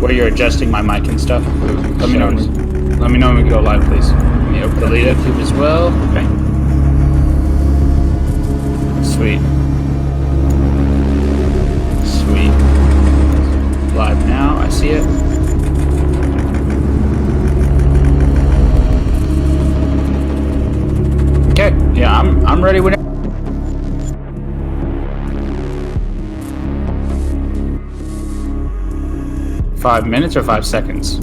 where you're adjusting my mic and stuff. Let me know. Certainly. Let me know when we go live, please. Let me open delete YouTube as well. Okay. Sweet. Sweet. Live now. I see it. Okay. Yeah, I'm ready whenever. Five minutes or 5 seconds?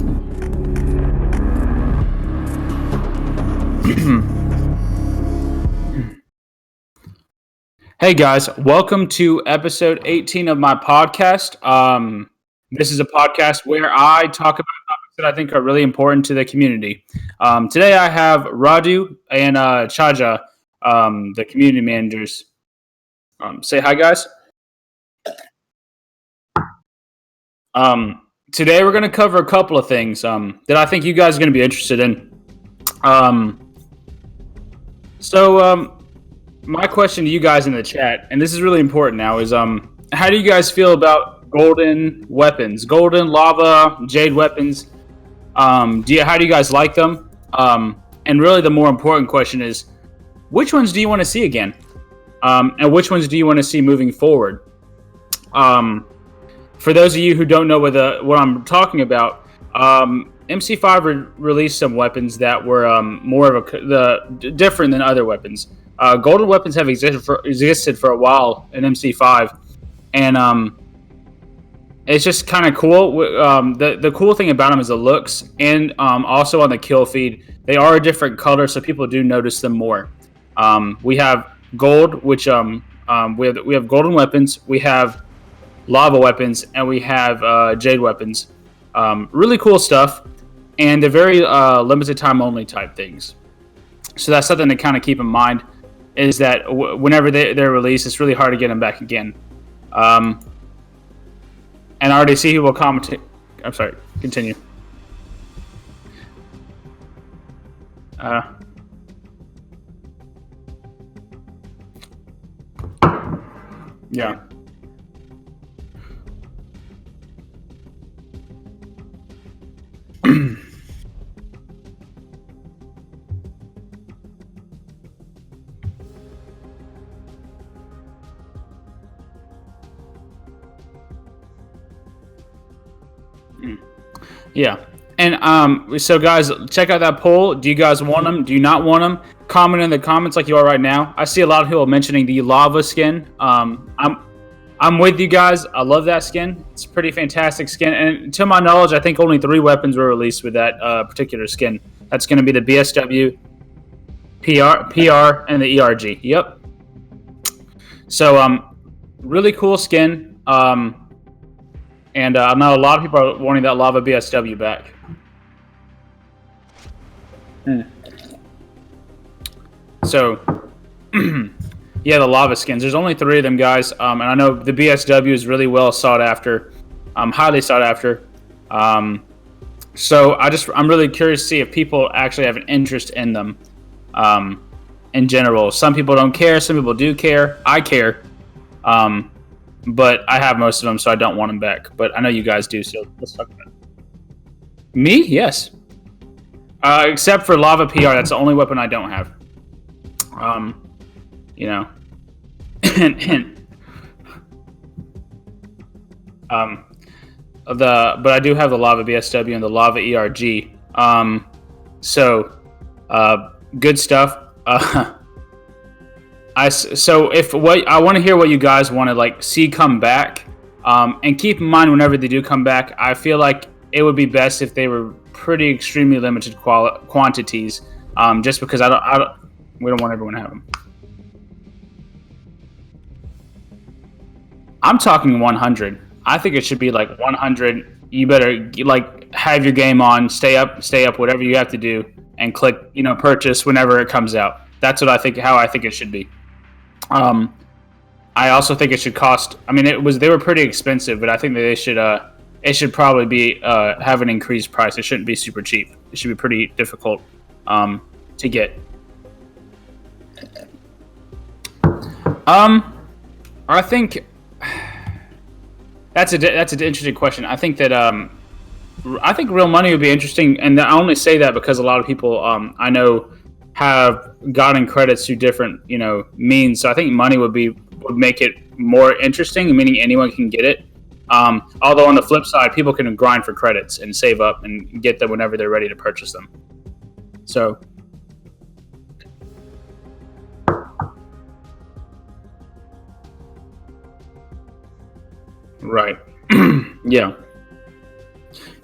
Hey guys, welcome to episode 18 of my podcast. This is a podcast where I talk about topics that I think are really important to the community. Today I have Radu and Chaja, the community managers. Say hi, guys. Today we're going to cover a couple of things that I think you guys are going to be interested in. My question to you guys in the chat, and this is really important now, is how do you guys feel about golden weapons, golden lava, jade weapons? How do you guys like them? And really the more important question is, which ones do you want to see again? And which ones do you want to see moving forward? For those of you who don't know what I'm talking about, MC5 released some weapons that were more of different than other weapons. Golden weapons have existed for a while in MC5, and it's just kind of cool. The cool thing about them is the looks, and also on the kill feed, they are a different color, so people do notice them more. We have gold, which we have golden weapons, we have lava weapons, and we have jade weapons. Really cool stuff, and they're very limited time only type things. So that's something to kind of keep in mind, is that whenever they're released, it's really hard to get them back again. And I already see who will comment. I'm sorry, continue. Yeah. Yeah. And so guys, check out that poll. Do you guys want them? Do you not want them? Comment in the comments like you are right now. I see a lot of people mentioning the lava skin. I'm with you guys. I love that skin. It's a pretty fantastic skin. And to my knowledge, I think only 3 weapons were released with that particular skin. That's going to be the BSW, PR, and the ERG. Yep. So really cool skin. And I know a lot of people are wanting that lava BSW back. So, yeah, the lava skins. There's only 3 of them, guys. And I know the BSW is really well sought after, highly sought after. So I'm really curious to see if people actually have an interest in them. In general, some people don't care. Some people do care. I care. But I have most of them, so I don't want them back. But I know you guys do, so let's talk about it. Me? Yes. Except for Lava PR, that's the only weapon I don't have. But I do have the Lava BSW and the Lava ERG. Good stuff. I want to hear what you guys want to see come back, and keep in mind whenever they do come back, I feel like it would be best if they were pretty extremely limited quantities, just because we don't want everyone to have them. I'm talking 100. I think it should be 100. You better have your game on, stay up, whatever you have to do, and click purchase whenever it comes out. That's what how I think it should be. I also think it should cost. I mean, they were pretty expensive, but I think that it should probably be have an increased price. It shouldn't be super cheap. It should be pretty difficult to get. I think that's an interesting question. I think that I think real money would be interesting, and I only say that because a lot of people I know have gotten credits through different means. So I think money would make it more interesting, meaning anyone can get it. Although on the flip side, people can grind for credits and save up and get them whenever they're ready to purchase them. So right, yeah.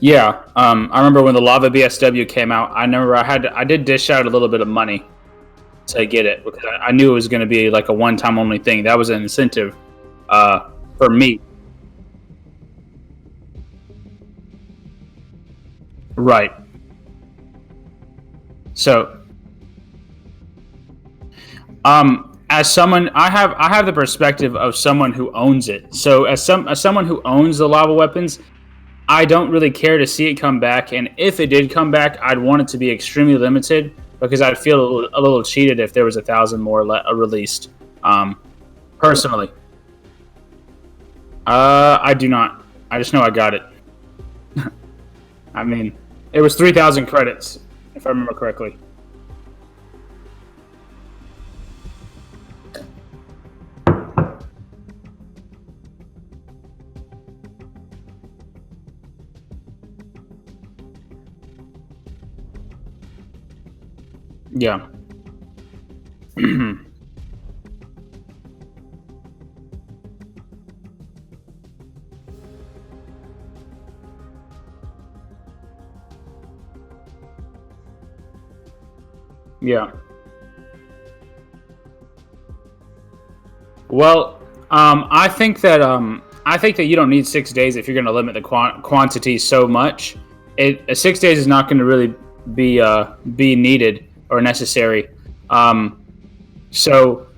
Yeah, I remember when the Lava BSW came out. I remember I did dish out a little bit of money to get it because I knew it was going to be like a one-time only thing. That was an incentive for me. Right. So, as someone, I have the perspective of someone who owns it. So, as someone who owns the lava weapons, I don't really care to see it come back. And if it did come back, I'd want it to be extremely limited because I'd feel a little cheated if there was 1,000 more released. Personally, I do not. I just know I got it. I mean, it was 3,000 credits, if I remember correctly. Yeah. Yeah. Well, I think that you don't need 6 days if you're going to limit the quantity so much. 6 days is not going to really be needed or necessary. Um, so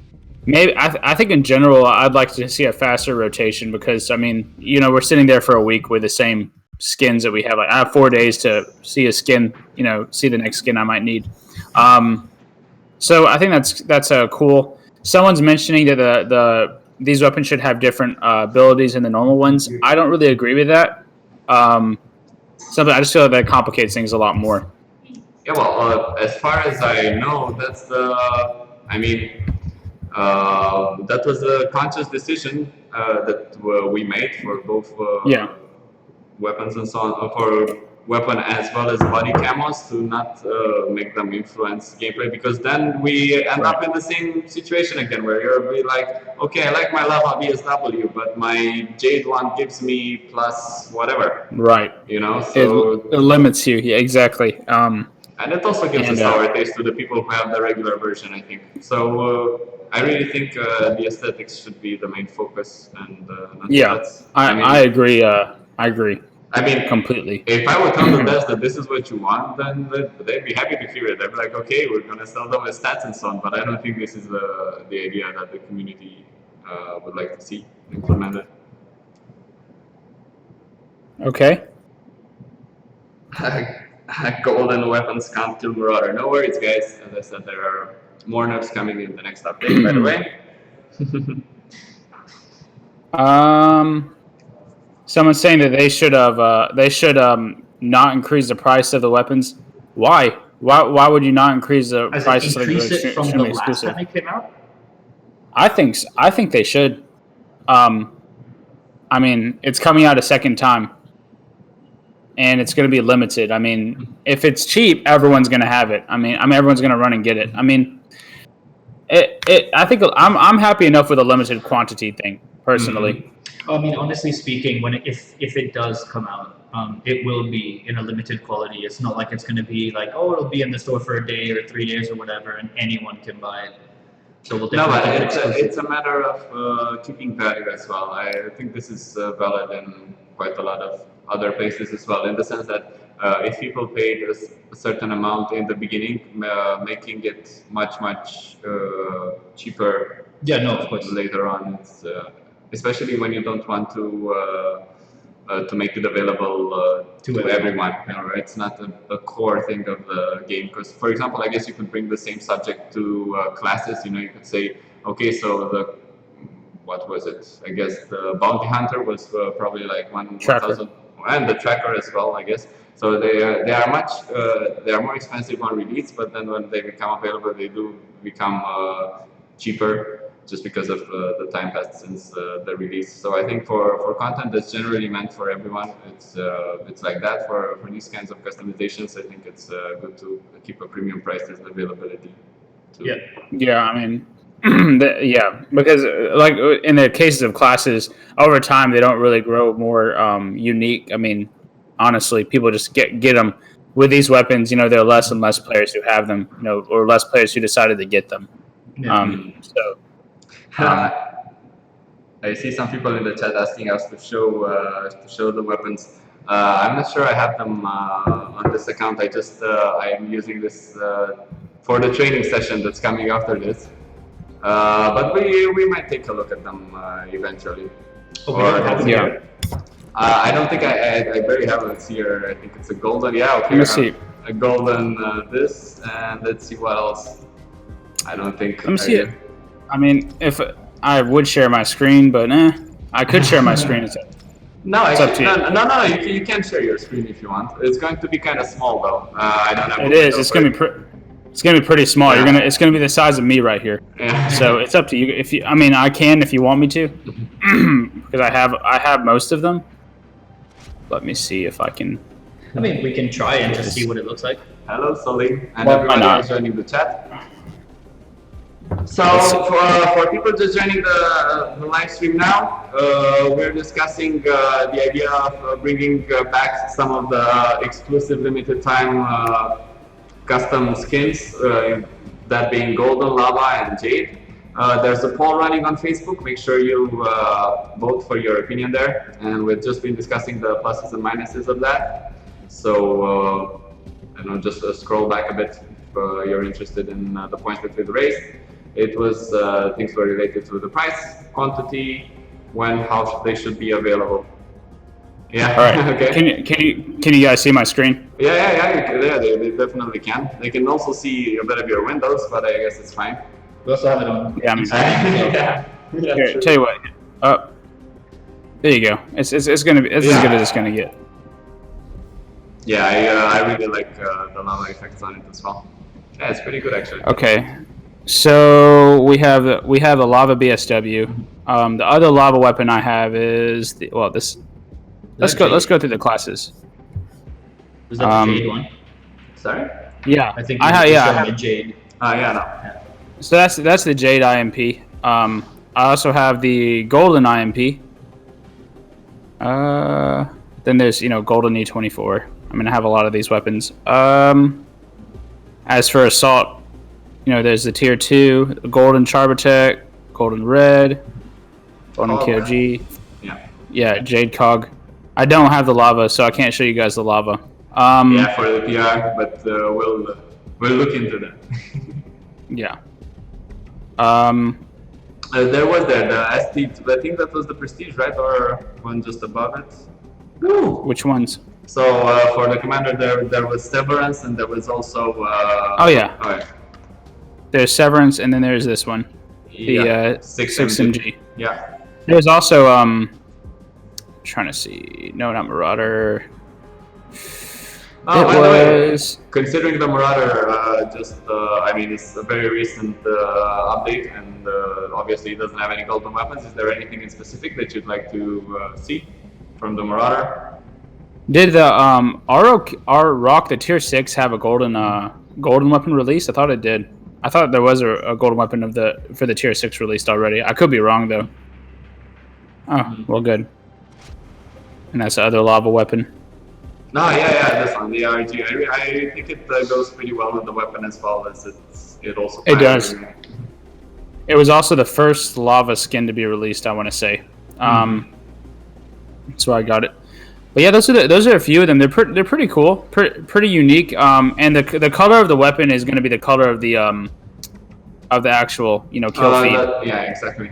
maybe I think in general I'd like to see a faster rotation because I mean we're sitting there for a week with the same skins that we have. Like I have 4 days to see a skin. See the next skin I might need. Um, so I think that's cool. Someone's mentioning that these weapons should have different abilities than the normal ones. I don't really agree with that. Um, I just feel like that complicates things a lot more. Yeah, well, as far as I know, that's I mean, that was a conscious decision that we made for both Yeah. weapons and so on, for weapon as well as body camos to not make them influence gameplay because then we end Right. up in the same situation again where you're be like, okay, I like my lava BSW, but my Jade one gives me plus whatever, Right. It, it so limits you. Yeah. Exactly. and it also gives a And sour taste to the people who have the regular version, I think. So I really think the aesthetics should be the main focus, and yeah, that's. I agree. I agree I mean, completely. if I would tell the devs that this is what you want, then they'd be happy to hear it. They'd be like, okay, we're gonna sell them as stats and so on. But I don't think this is the idea that the community would like to see implemented. Okay. Golden weapons can't kill Marauder. No worries, guys. As I said, there are more nerfs coming in the next update, by the way. um, Someone's saying that they should not increase the price of the weapons. Why? Why would you not increase the As in price of something increase that's it from the extremely last exclusive? time it came out? I think they should. Um, I mean, it's coming out a second time, and it's going to be limited. I mean, if it's cheap, everyone's going to have it. I mean, everyone's going to run and get it. I mean, I think I'm happy enough with a limited quantity thing personally. I mean, honestly speaking, if it does come out, it will be in a limited quality. It's not like it's going to be like, oh, it'll be in the store for a day or 3 days or whatever, and anyone can buy it. So we'll No, but definitely keep it exclusive. it's a matter of keeping value as well. I think this is valid in quite a lot of other places as well, in the sense that if people paid a certain amount in the beginning, making it much cheaper Yeah, no, of course. later on, it's, especially when you don't want to make it available to everyone. You know, right? It's not a core thing of the game. Because, for example, I guess you could bring the same subject to classes. You know, you could say, okay, so what was it? I guess the bounty hunter was probably like Tracker. 1,000 and the tracker as well, I guess. So they are much they are more expensive on release, but then when they become available, they do become cheaper just because of the time passed since the release. So I think for content that's generally meant for everyone, it's like that. For these kinds of customizations, I think it's good to keep a premium price as availability. Too. Yeah, I mean, yeah, because like in the cases of classes, over time they don't really grow more unique. I mean, honestly, people just get them with these weapons. You know, there are less and less players who have them. You know, or less players who decided to get them. So. I see some people in the chat asking us to show the weapons. I'm not sure I have them on this account. I'm using this for the training session that's coming after this. But we might take a look at them eventually. Okay. I don't think I barely have it here. I think it's a golden. Yeah, okay. Let me see. A golden this, and let's see what else. I don't think. Let me see it. I mean, if I would share my screen, but I could share my screen. No, actually, no. You can share your screen if you want. It's going to be kind of small though. I don't have. It is. It's going to be. It's going to be pretty small. Yeah. It's going to be the size of me right here. Yeah. So it's up to you. I mean, I can if you want me to, because I have most of them. Let me see if I can. I mean, we can try and just see what it looks like. Hello, Sully, and everyone else joining the chat. So for people just joining the live stream now, we're discussing the idea of bringing back some of the exclusive limited time custom skins, that being Golden, Lava, and Jade. There's a poll running on Facebook. Make sure you vote for your opinion there. And we've just been discussing the pluses and minuses of that. So I don't know, just scroll back a bit if you're interested in the points that we've raised. It was things were related to the price, quantity, when, how they should be available. Yeah. All right. Okay. Can you guys see my screen? Yeah. They definitely can. They can also see a bit of your windows, but I guess it's fine. We also have it on. Yeah. Yeah. Here, tell you what. There you go. It's gonna be. It's as good as it's gonna get. Yeah, I really like the lava effects on it as well. Yeah, it's pretty good actually. Okay. So we have the lava BSW. The other lava weapon I have is this. Let's go through the classes. Was that the Jade one? Sorry? Yeah. I think I have a Jade. Yeah. So that's the Jade IMP. I also have the Golden IMP. Then there's Golden E24. I'm gonna have a lot of these weapons. As for Assault, there's the Tier 2, Golden Charbatech, Golden Red, Golden KOG. Yeah, Jade Cog. I don't have the lava, so I can't show you guys the lava. Yeah, for the PR, but we'll look into that. Yeah. There was the ST. I think that was the Prestige, right, or one just above it. Ooh. Which ones? So for the Commander, there was Severance, and there was also. Oh yeah. There's Severance, and then there's this one, the 6 MG. Yeah. There's also trying to see. No, not Marauder. It was considering the Marauder. I mean, it's a very recent update, and obviously it doesn't have any golden weapons. Is there anything in specific that you'd like to see from the Marauder? Did the our Rock the Tier 6 have a golden weapon release? I thought it did. I thought there was a golden weapon for the Tier 6 released already. I could be wrong though. Oh, well, good. And that's the other lava weapon. No, yeah, this one, the RG. I think it goes pretty well with the weapon as well as it also. It does. It was also the first lava skin to be released, I want to say. So I got it. But yeah, those are a few of them. They're pretty cool, pretty unique. And the color of the weapon is going to be the color of the actual kill feed. Yeah, exactly.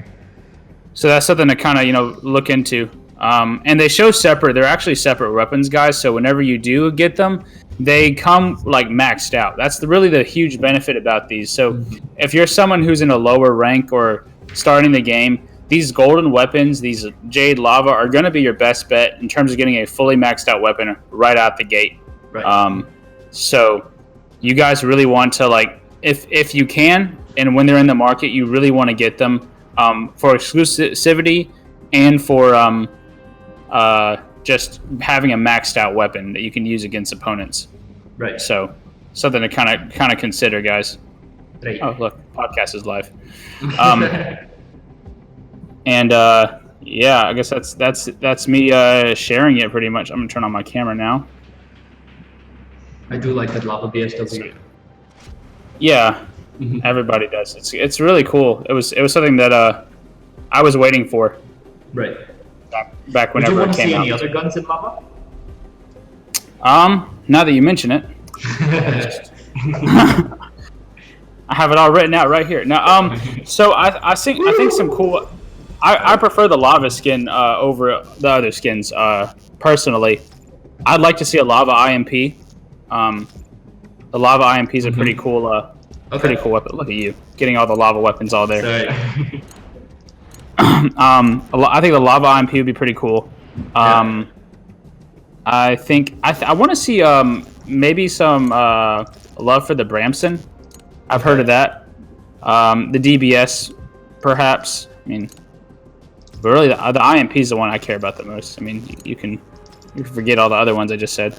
So that's something to kind of look into. And they show separate. They're actually separate weapons, guys. So whenever you do get them, they come like maxed out. That's really the huge benefit about these. So if you're someone who's in a lower rank or starting the game, these golden weapons, these Jade Lava, are going to be your best bet in terms of getting a fully maxed out weapon right out the gate. Right. So you guys really want to, like, if you can, and when they're in the market, you really want to get them for exclusivity and for just having a maxed out weapon that you can use against opponents. Right. So something to kind of consider, guys. Right. Oh, look, podcast is live. And yeah, I guess that's me sharing it pretty much. I'm gonna turn on my camera now. I do like that lava BSW. Yeah, everybody does. It's really cool. It was something that I was waiting for. Right. Back Would whenever you want it to see came any out. other guns in lava? Now that you mention it, I have it all written out right here. Now, so I think some cool. I prefer the lava skin over the other skins. Personally, I'd like to see a lava IMP. The lava IMP is a pretty cool, pretty cool weapon. Look at you getting all the lava weapons all there. Sorry. I think the lava IMP would be pretty cool. I think I want to see maybe some love for the Bramson. I've heard of that. The DBS, perhaps. I mean, but really the IMP is the one I care about the most. I mean, you can forget all the other ones I just said.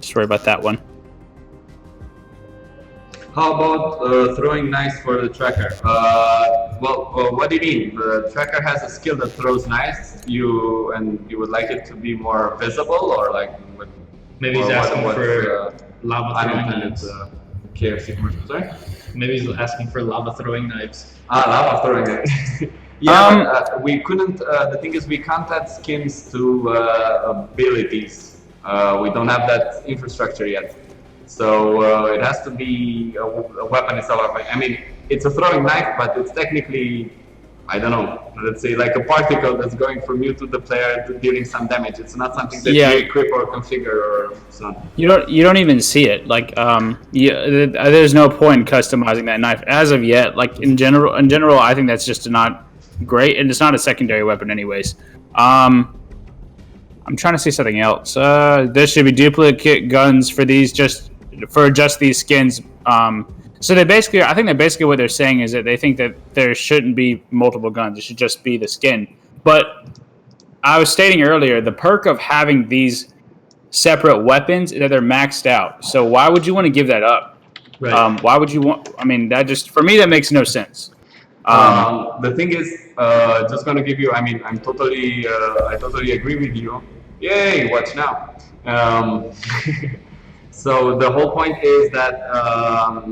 Just worry about that one. How about throwing knives for the tracker? What do you mean? The tracker has a skill that throws knives. You would like it to be more visible, or like what? Maybe he's asking for lava throwing unintended knives. KFC commercial. Sorry. Maybe he's asking for lava throwing knives. Lava throwing knives. Yeah, but we couldn't. The thing is, we can't add skins to abilities. We don't have that infrastructure yet. So it has to be a weapon itself. I mean, it's a throwing knife, but it's technically, I don't know, let's say like a particle that's going from you to the player dealing some damage. It's not something that you equip or configure or so on. You don't even see it. Like there's no point in customizing that knife as of yet. Like in general, I think that's just not great, and it's not a secondary weapon anyways. I'm trying to see something else. There should be duplicate guns for just these skins. So I think basically what they're saying is that they think that there shouldn't be multiple guns. It should just be the skin. But I was stating earlier, the perk of having these separate weapons is that they're maxed out. So why would you want to give that up? Right. Why would you want? I mean, for me that makes no sense. The thing is, just gonna give you. I mean, I totally agree with you. Yay! Watch now. So the whole point is that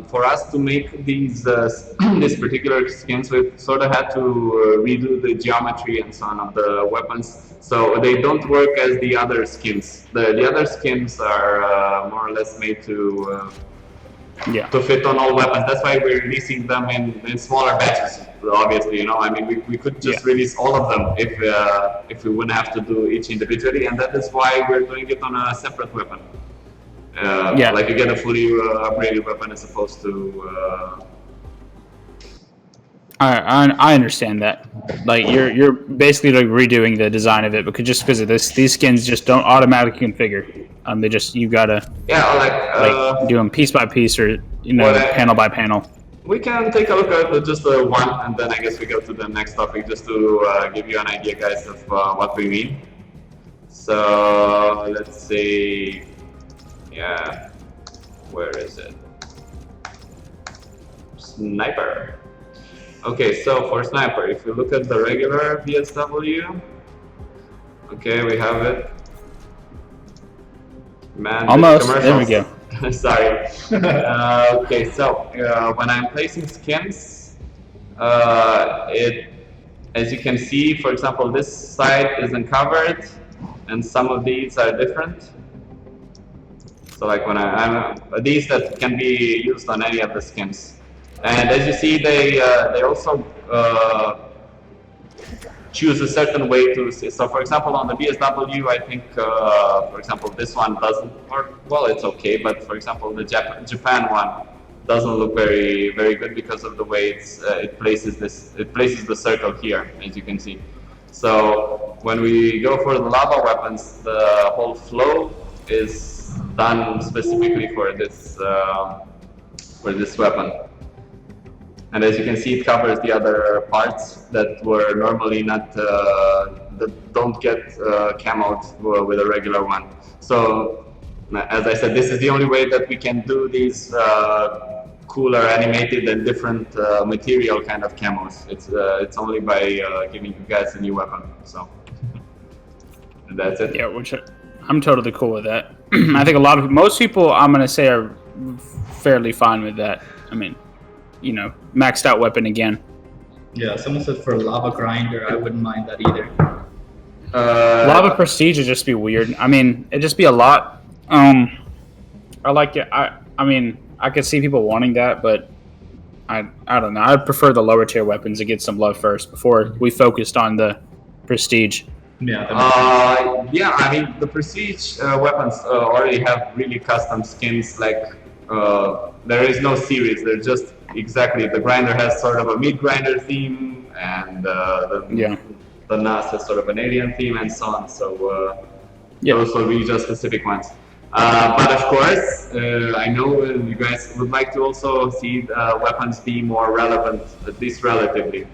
for us to make these these particular skins, we sort of had to redo the geometry and so on of the weapons, so they don't work as the other skins. The other skins are more or less made to fit on all weapons. That's why we're releasing them in smaller batches. Obviously, you know, I mean, we could just release all of them if we wouldn't have to do each individually, and that is why we're doing it on a separate weapon. Like you get a fully upgraded weapon as opposed to. I understand that. Like you're basically like redoing the design of it because of this, these skins just don't automatically configure. They just you gotta like do them piece by piece or panel by panel. We can take a look at just one, and then I guess we go to the next topic just to give you an idea, guys, of what we mean. So let's see. Yeah, where is it? Sniper. Okay, so for sniper, if you look at the regular BSW, okay, we have it. Man, almost. There we go. Sorry. Okay, so when I'm placing skins, as you can see, for example, this side isn't covered, and some of these are different. So like when I'm these that can be used on any of the skins, and as you see, they also choose a certain way to see. So for example, on the BSW, I think for example this one doesn't work well. It's okay, but for example the Japan one, doesn't look very good because of the way it places the circle here, as you can see. So when we go for the lava weapons, the whole flow is done specifically for this weapon. And as you can see, it covers the other parts that were normally not that don't get camoed with a regular one. So as I said, this is the only way that we can do these cooler, animated, and different material kind of camos. It's only by giving you guys a new weapon. So and that's it. Yeah, which I'm totally cool with that. I think most people, I'm gonna say, are fairly fine with that. I mean, maxed out weapon again. Yeah, someone said for lava grinder, I wouldn't mind that either. Lava prestige would just be weird. I mean, it'd just be a lot. I like it. I mean, I could see people wanting that, but I don't know. I'd prefer the lower tier weapons to get some love first before we focused on the prestige. Yeah. Yeah. I mean, the prestige weapons already have really custom skins. Like there is no series. They're just exactly. The grinder has sort of a mid grinder theme, and the NAS has sort of an alien theme, and so on. So those will be just specific ones. But of course, I know you guys would like to also see the weapons be more relevant, at least relatively.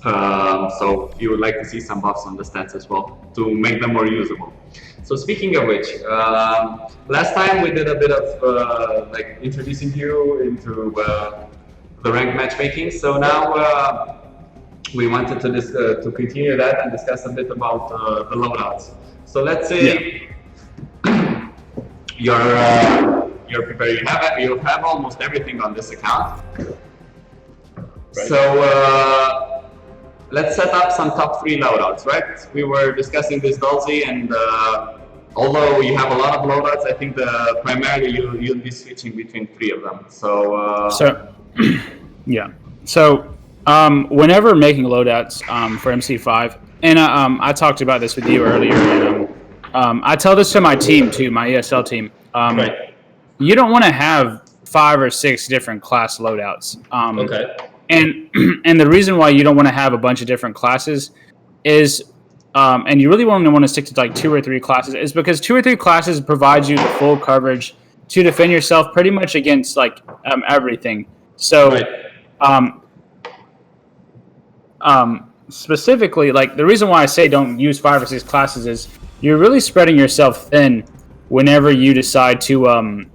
So you would like to see some buffs on the stats as well to make them more usable. So speaking of which, last time we did a bit of like introducing you into the ranked matchmaking. So now we wanted to continue that and discuss a bit about the loadouts. So let's say you're prepared. You have almost everything on this account. Right. So let's set up some top 3 loadouts, right? We were discussing this Dulzi, and although you have a lot of loadouts, I think primarily you'll be switching between 3 of them. So yeah. So whenever making loadouts for MC5, and I talked about this with you earlier, and I tell this to my team too, my ESL team. Right. You don't want to have 5 or 6 different class loadouts. Okay. And the reason why you don't want to have a bunch of different classes is, and you really only want to stick to like 2 or 3 classes, is because 2 or 3 classes provide you the full coverage to defend yourself pretty much against like everything. So, specifically, like the reason why I say don't use 5 or 6 classes is you're really spreading yourself thin whenever you decide to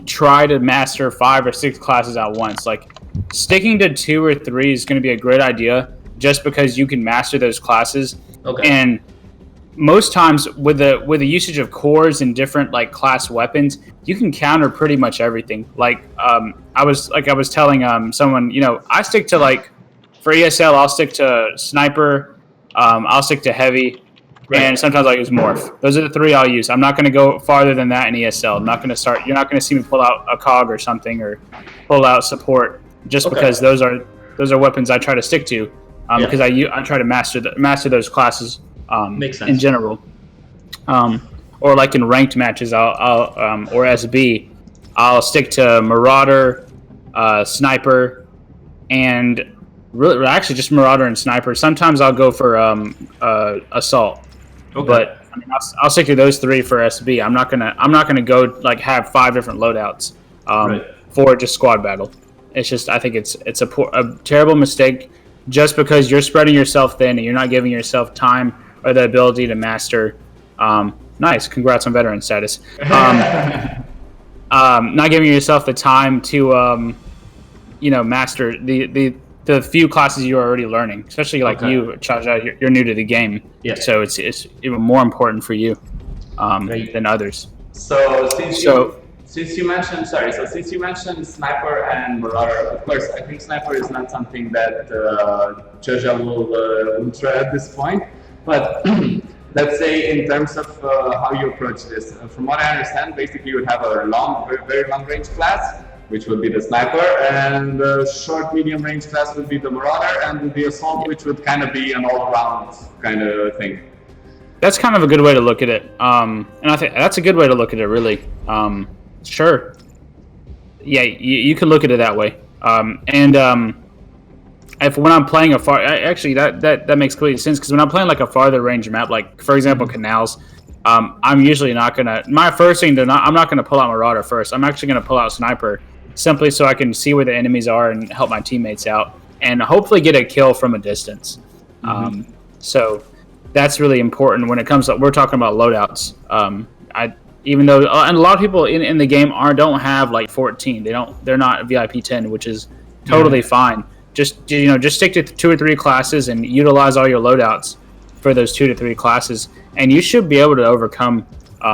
try to master 5 or 6 classes at once. Like sticking to 2 or 3 is going to be a great idea just because you can master those classes. Okay. And most times with the usage of cores and different like class weapons, you can counter pretty much everything. Like I was telling someone, I stick to like for ESL, I'll stick to sniper, I'll stick to heavy. Right. And sometimes I'll use morph. Those are the 3 I'll use. I'm not going to go farther than that in ESL. I'm not going to start. You're not going to see me pull out a cog or something or pull out support just because those are weapons I try to stick to because I try to master those classes Makes sense. in general. Or like in ranked matches, I'll or SB, I'll stick to Marauder, Sniper, and really actually just Marauder and Sniper. Sometimes I'll go for Assault. Okay. But I mean, I'll stick to those 3 for SB. I'm not gonna go like have 5 different loadouts for just squad battle. It's just I think it's a terrible mistake just because you're spreading yourself thin and you're not giving yourself time or the ability to master. Nice, congrats on veteran status. Not giving yourself the time to master the few classes you're already learning, especially like you, Chaja, you're new to the game. Yeah. So it's even more important for you than others. So since you mentioned Sniper and Marauder, of course, I think Sniper is not something that Chaja will try at this point. But let's say in terms of how you approach this, from what I understand, basically you would have a very long range class, which would be the Sniper, and the short, medium range class would be the Marauder, and the Assault, which would kind of be an all-around kind of thing. That's kind of a good way to look at it, and I think that's a good way to look at it, really. Sure. Yeah, you can look at it that way. If when I'm playing actually that makes complete sense because when I'm playing like a farther range map, like for example canals, I'm usually not gonna. My first thing I'm not gonna pull out Marauder first. I'm actually gonna pull out Sniper simply so I can see where the enemies are and help my teammates out and hopefully get a kill from a distance. So that's really important when it comes to we're talking about loadouts. Even though and a lot of people in the game don't have like 14. They're not VIP 10, which is totally fine. Just stick to 2 or 3 classes and utilize all your loadouts for those 2 to 3 classes, and you should be able to overcome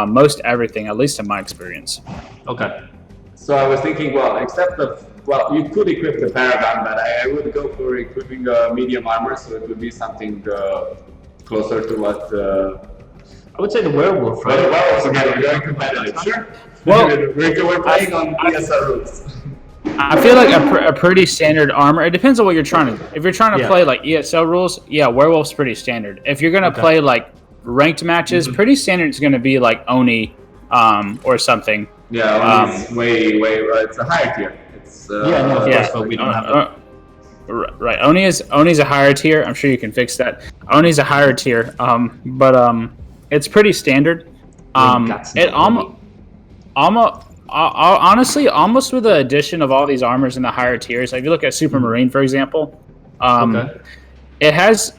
most everything, at least in my experience. Okay. So I was thinking, you could equip the Paragon, but I would go for equipping medium armor, so it would be something closer to what. I would say the werewolf. Right? The werewolves are very competitive. Sure. Well, we're playing on ESL rules. I feel like a pretty standard armor. It depends on what you're trying to do. If you're trying to play like ESL rules, werewolf's pretty standard. If you're gonna play like ranked matches, pretty standard is gonna be like Oni, or something. Yeah, Oni's way. It's a higher tier. It's but we don't have it. Right.Oni's a higher tier. I'm sure you can fix that. Oni's a higher tier. But it's pretty standard. Honestly, almost with the addition of all these armors in the higher tiers, if you look at Supermarine, for example, it has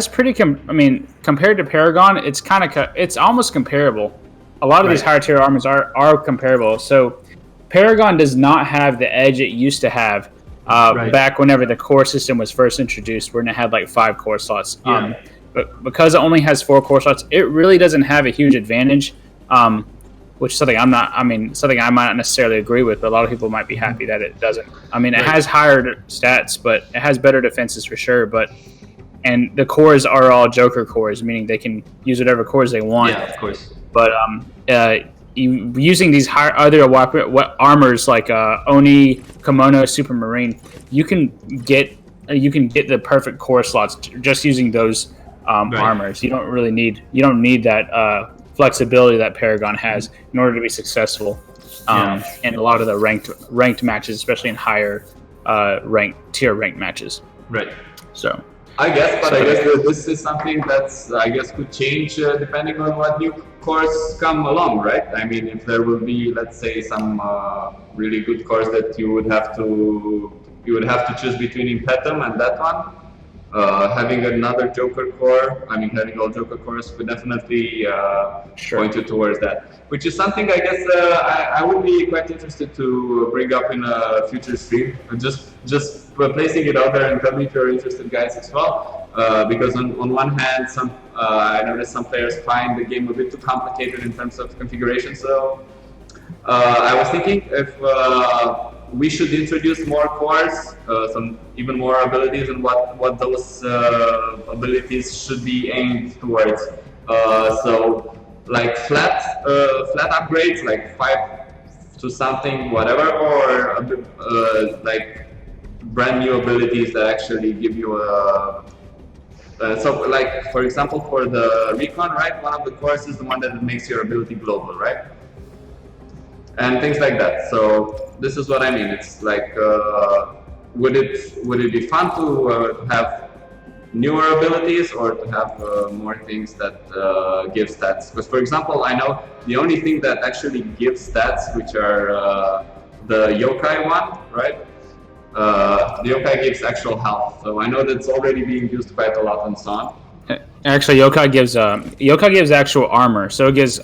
pretty. Compared to Paragon, it's almost comparable. A lot of these higher tier armors are comparable. So Paragon does not have the edge it used to have back whenever the core system was first introduced, when it had like 5 core slots. But because it only has 4 core slots, it really doesn't have a huge advantage. Which is something something I might not necessarily agree with, but a lot of people might be happy that it doesn't. It has higher stats, but it has better defenses for sure. And the cores are all Joker cores, meaning they can use whatever cores they want. Yeah, of course. But using these other armors like Oni, Kimono, Supermarine, you can get the perfect core slots just using those armors. You don't need that flexibility that Paragon has in order to be successful in a lot of the ranked matches, especially in higher tier ranked matches. Right. So I guess this is something that's could change depending on what new cores come along, right? If there will be, let's say, some really good cores that you would have to choose between Impetum and that one. Having another Joker core, having all Joker cores would definitely point you towards that. Which is something I guess I would be quite interested to bring up in a future stream. Just placing it out there and tell me if you're interested, guys, as well. Because on one hand, I noticed some players find the game a bit too complicated in terms of configuration. So I was thinking if we should introduce more cores, some even more abilities, and what those abilities should be aimed towards. So like flat upgrades, like 5 to something, whatever, or like brand new abilities that actually give you a. So like for example, for the recon, right? One of the cores is the one that makes your ability global, right? And things like that. So this is what I mean. It's like, would it be fun to have newer abilities, or to have more things that give stats? Because for example, I know the only thing that actually gives stats, which are the yokai one, right? The yokai gives actual health. So I know that's already being used quite a lot on Son. Actually, yokai gives actual armor, so it gives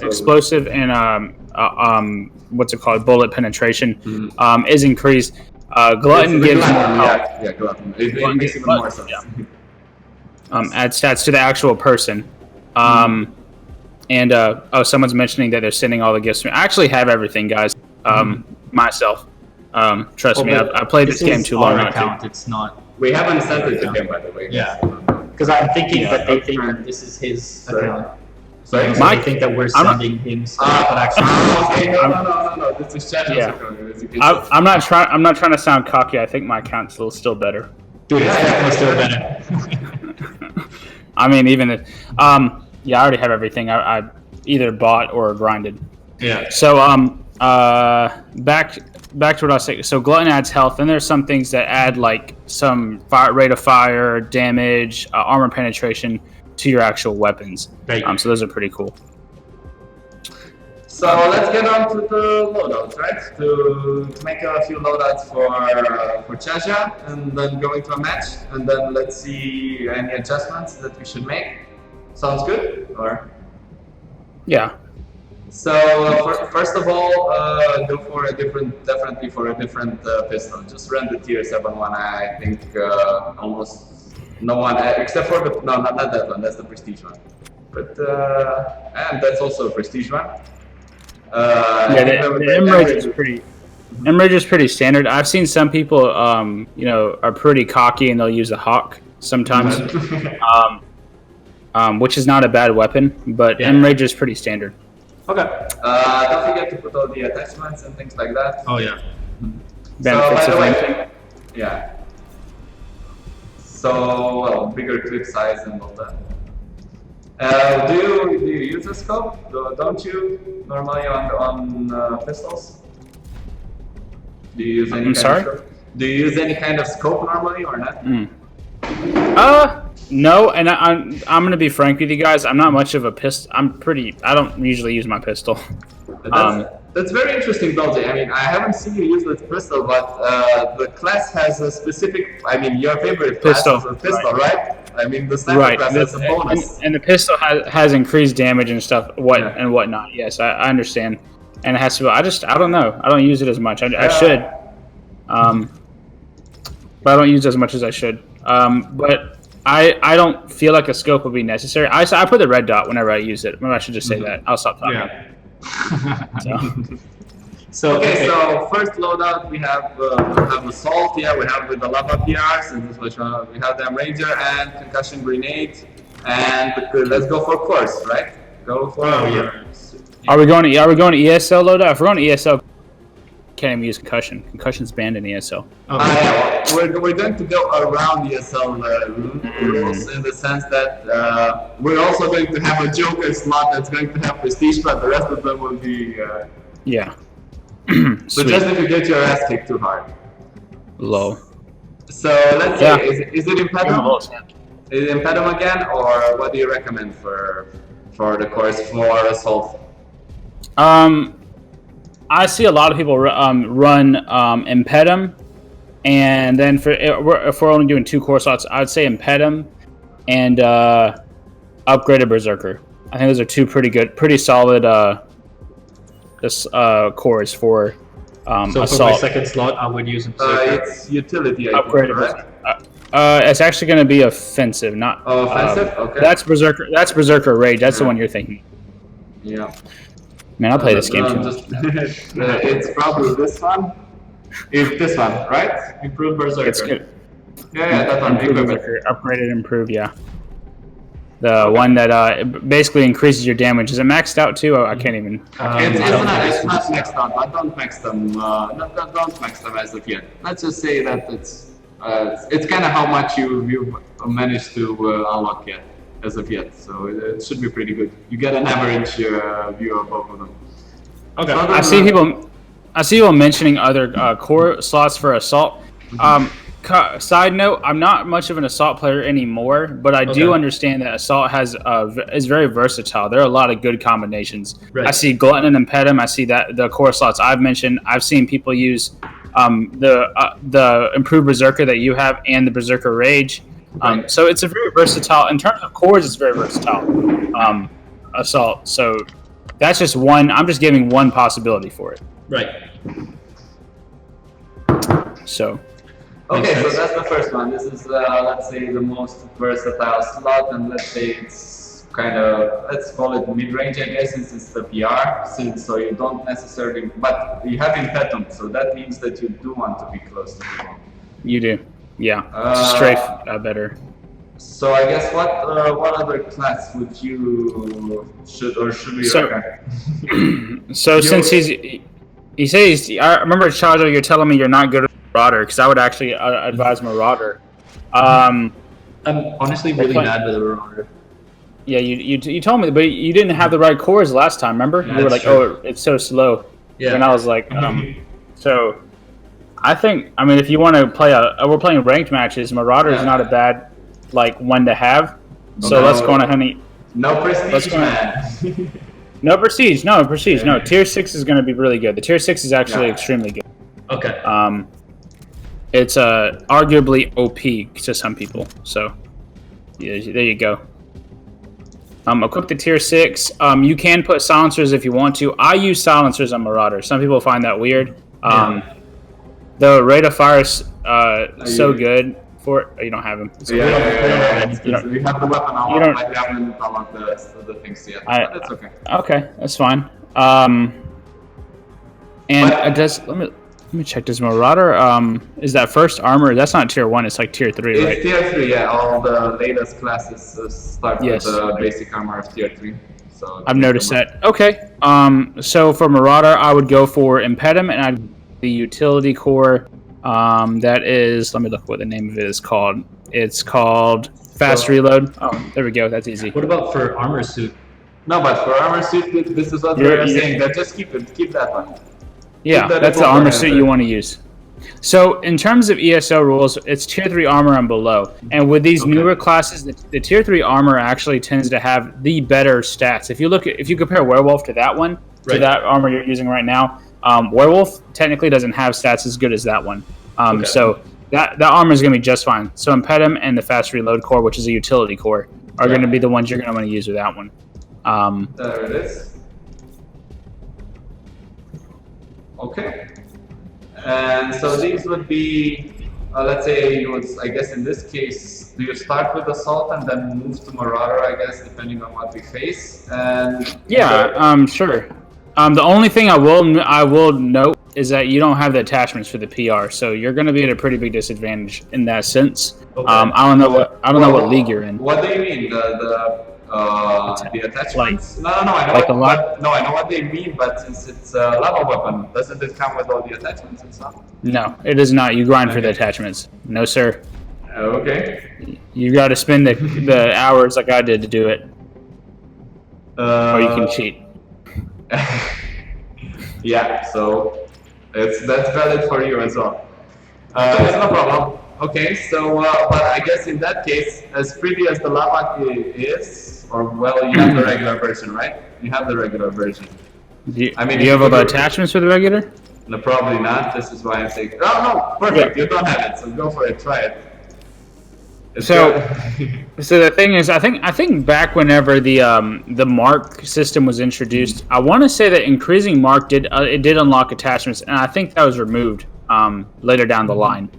explosive and what's it called, bullet penetration is increased. Glutton gives more health. Yeah, glutton. It makes even more sense. Adds stats to the actual person. And someone's mentioning that they're sending all the gifts to me. I actually have everything, guys. Myself. Trust me, I played this game too long. It's not. We haven't sent it to him, by the way. Yeah. Because I'm thinking that they think that this is his account. Sorry? So they think that we're sending him stuff, but actually, no. This is Chad's account. I'm not trying to sound cocky. I think my account's still better. Dude, it's definitely still better. Even if, I already have everything. I either bought or grinded. Yeah. So back to what I was saying. So glutton adds health, and there's some things that add like some rate of fire, damage, armor penetration to your actual weapons. Right. So those are pretty cool. So let's get on to the loadouts, right? To make a few loadouts for Chaja, and then go into a match, and then let's see any adjustments that we should make. Sounds good? Or Yeah. so first of all, go for definitely for a different pistol. Just run the tier 7 one. I think almost no one except for not that one. That's the prestige one. But and that's also a prestige one. Yeah, the M-Rage is pretty. M-Rage is pretty standard. I've seen some people, are pretty cocky and they'll use a Hawk sometimes, which is not a bad weapon. But M-Rage is pretty standard. Okay. Don't forget to put all the attachments and things like that. Oh yeah. Benefits of way, renting. yeah. So well, bigger clip size and all that. Do you use a scope? Don't you normally on pistols? Do you use any? Do you use any kind of scope normally or not? No, and I'm gonna be frank with you guys. I'm not much of a pistol. I don't usually use my pistol. That's very interesting, Dulzi. I mean, I haven't seen you use the pistol, but the class has a specific. I mean, your favorite class is a pistol, right? I mean, the sniper class has a bonus. And the pistol has increased damage and stuff, and whatnot. Yes, I understand. And it has to. I don't know. I don't use it as much. I should. But I don't use it as much as I should. But I don't feel like a scope would be necessary. I put the red dot whenever I use it. Maybe I should just say that. I'll stop talking. Yeah. So first loadout we have assault. Yeah, we have with the lava PRs, and this was we have them ranger and concussion grenade, and let's go for course, right? Go for. Are we going to ESL loadout? If we're going to ESL, can't even use concussion. Concussion's banned in ESL. We're going to go around ESL rules in the sense that we're also going to have a Joker slot that's going to have prestige, but the rest of them will be. Yeah. So just if you get your ass kicked too hard. Low. So let's say, is it Impedum? Is it Impedum again, or what do you recommend for the course for assault? I see a lot of people run Impedum, and then if we're only doing 2 core slots, I'd say Impedum and upgraded Berserker. I think those are 2 pretty solid cores for so assault. for my second slot, I would use Berserker. It's utility, I upgraded think, correct? It's actually going to be offensive, not. Oh, offensive. Okay. That's Berserker. That's Berserker Rage. That's the one you're thinking. Yeah. Man, I'll play this game too. It's probably this one. It's this one, right? Improved Berserker. It's good. Yeah, that one. Improved Berserker, upgraded, improved, yeah. The one that basically increases your damage. Is it maxed out too? I can't even. It's not maxed out, but don't max them. Don't max them as of yet. Let's just say that it's kind of how much you managed to unlock yet. As of yet, so it should be pretty good. You get an average view of both of them. Okay. I see people mentioning other core slots for assault. Side note: I'm not much of an assault player anymore, but I do understand that assault is very versatile. There are a lot of good combinations. Right. I see glutton and impedum. I see that the core slots I've mentioned. I've seen people use the improved berserker that you have and the berserker rage. So it's a very versatile, in terms of cores, it's very versatile assault. So that's just one, I'm just giving one possibility for it. Right. So. Okay, so that's the first one. This is, let's say, the most versatile slot, and let's say it's kind of, let's call it mid-range, I guess, since it's the PR, so you don't necessarily, but you have Impetum, so that means that you do want to be close to the wall. You do. Yeah, strafe better. So I guess what other class would you should we recommend? So since he says I remember Chajo, you're telling me you're not good at Marauder, because I would actually advise Marauder. I'm honestly really bad with Marauder. Yeah, you told me, but you didn't have the right cores last time. Remember? You were like, true. Oh, it's so slow. Yeah. And I was like, so I think, I mean, if you want to play we're playing ranked matches. Marauder is not a bad one to have. So let's go on ahead and no prestige, man. No prestige. No, tier 6 is going to be really good. The tier 6 is actually extremely good. Okay. It's arguably OP to some people. So yeah, there you go. Equip the tier 6. You can put silencers if you want to. I use silencers on Marauder. Some people find that weird. The rate of fire is so good for it. Oh, you don't have him. We have the weapon on. I haven't unlocked the things yet. But that's okay. Okay, that's fine. Let me check. Does Marauder is that first armor? That's not tier 1. It's like tier 3, right? It's tier 3. Yeah, all the latest classes start with the basic armor of tier 3. So I've noticed that. Okay. So for Marauder, I would go for Impediment, and I'd the utility core. That is. Let me look what the name of it is called. It's called Fast Reload. Oh, there we go. That's easy. What about for armor suit? No, but for armor suit, this is what we're saying. That just keep that one. Yeah, that's the armor suit you want to use. So in terms of ESO rules, it's tier 3 armor and below. And with these newer classes, the tier 3 armor actually tends to have the better stats. If you compare Werewolf to that one, to that armor you're using right now, Werewolf technically doesn't have stats as good as that one. So that armor is going to be just fine. So Impediment and the Fast Reload core, which is a utility core, are going to be the ones you're going to want to use with that one. There it is. Okay. And so these would be, let's say, I guess in this case, do you start with Assault and then move to Marauder, I guess, depending on what we face? And sure. The only thing I will note is that you don't have the attachments for the PR, so you're going to be at a pretty big disadvantage in that sense. Okay. I don't know what league you're in. What do you mean the attachments? No. I know what they mean, but since it's a lava weapon, doesn't it come with all the attachments and stuff? No, it does not. You grind for the attachments. No, sir. Okay. You got to spend the hours like I did to do it, or you can cheat. Yeah, so that's valid for you as well. It's no problem. Okay, so but I guess in that case, as pretty as the lava is, or well, you have the regular version, right? You have the regular version. Do you have all the attachments for the regular? No, probably not. This is why I'm saying. Oh no, perfect. You don't have it, so go for it. Try it. So the thing is, I think back whenever the mark system was introduced, I want to say that increasing mark did unlock attachments, and I think that was removed later down the line,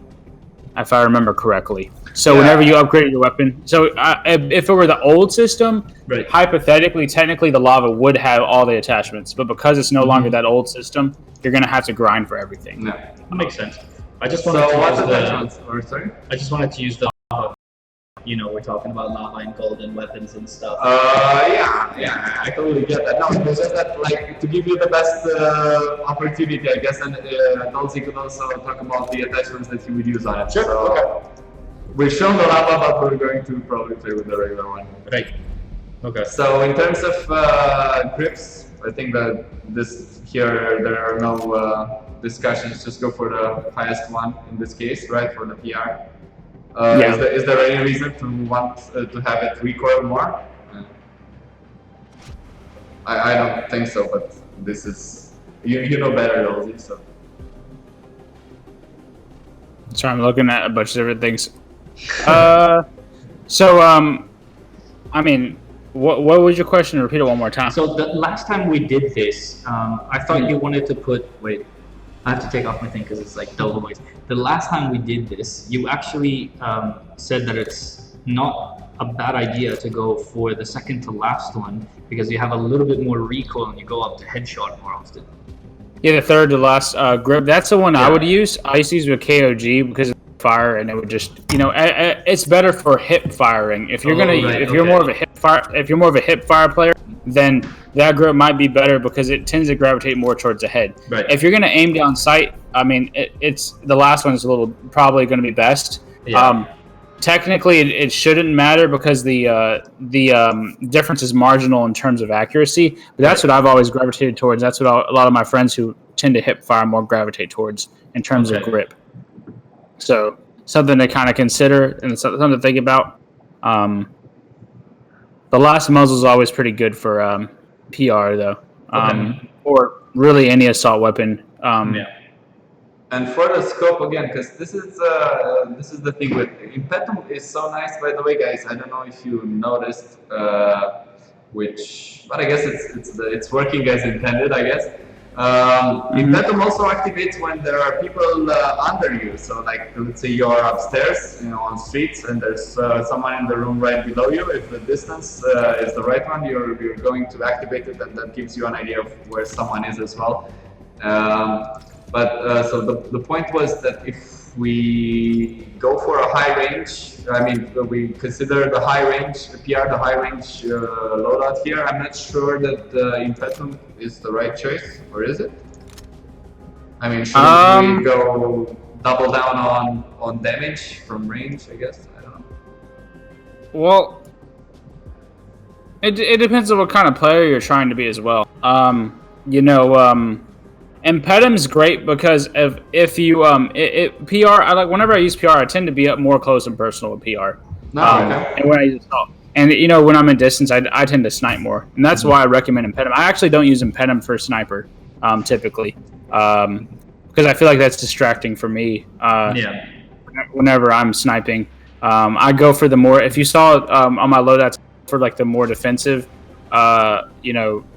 if I remember correctly. So whenever you upgraded your weapon, so if it were the old system, hypothetically, technically the lava would have all the attachments, but because it's no longer that old system, you're gonna have to grind for everything. Yeah, that makes sense. I just wanted to use the we're talking about lava and golden weapons and stuff. Yeah, I totally get that. No, it's just that, like, to give you the best opportunity, I guess, and Dulzi could also talk about the attachments that he would use on it. Sure. So, okay. We've shown the lava, but we're going to probably play with the regular one. Right. Okay. So, in terms of grips, I think that there are no discussions. Just go for the highest one in this case, right, for the PR. Is there any reason to want to have it recoil more? I don't think so, but this is you know better, Dulzi. So I'm looking at a bunch of different things. I mean, what was your question? Repeat it one more time. So the last time we did this, I thought you wanted to put. Wait, I have to take off my thing because it's like double noise. The last time we did this, you actually said that it's not a bad idea to go for the second to last one because you have a little bit more recoil and you go up to headshot more often. Yeah, the third to last grip. That's the one I would use. I used to use with KOG because of fire, and it would just, it's better for hip firing. If you're more of a hip fire player, then that grip might be better because it tends to gravitate more towards the head. Right. If you're going to aim down sight, I mean, it's the last one is probably going to be best. Yeah. technically it shouldn't matter because the difference is marginal in terms of accuracy. But that's what I've always gravitated towards. That's what a lot of my friends who tend to hip fire more gravitate towards in terms of grip. So something to kind of consider and something to think about. The last muzzle is always pretty good for PR though, or really any assault weapon. And for the scope again, because this is the thing with Impetum is so nice. By the way, guys, I don't know if you noticed, but I guess it's working as intended. I guess Impetum also activates when there are people under you. So like let's say you're upstairs, on streets, and there's someone in the room right below you. If the distance is the right one, you're going to activate it, and that gives you an idea of where someone is as well. But so the point was that if we go for a high range, I mean, we consider the high range, the PR, the high range loadout here. I'm not sure that Impetum is the right choice, or is it? I mean, should we go double down on damage from range? I guess I don't know. Well, it depends on what kind of player you're trying to be as well. Impetum's great because if you PR, I like whenever I use PR, I tend to be up more close and personal with PR. And when I use assault, and when I'm in distance, I tend to snipe more, and that's why I recommend Impetum. I actually don't use Impetum for sniper typically because I feel like that's distracting for me. Whenever I'm sniping, I go for the more. If you saw on my loadouts for like the more defensive.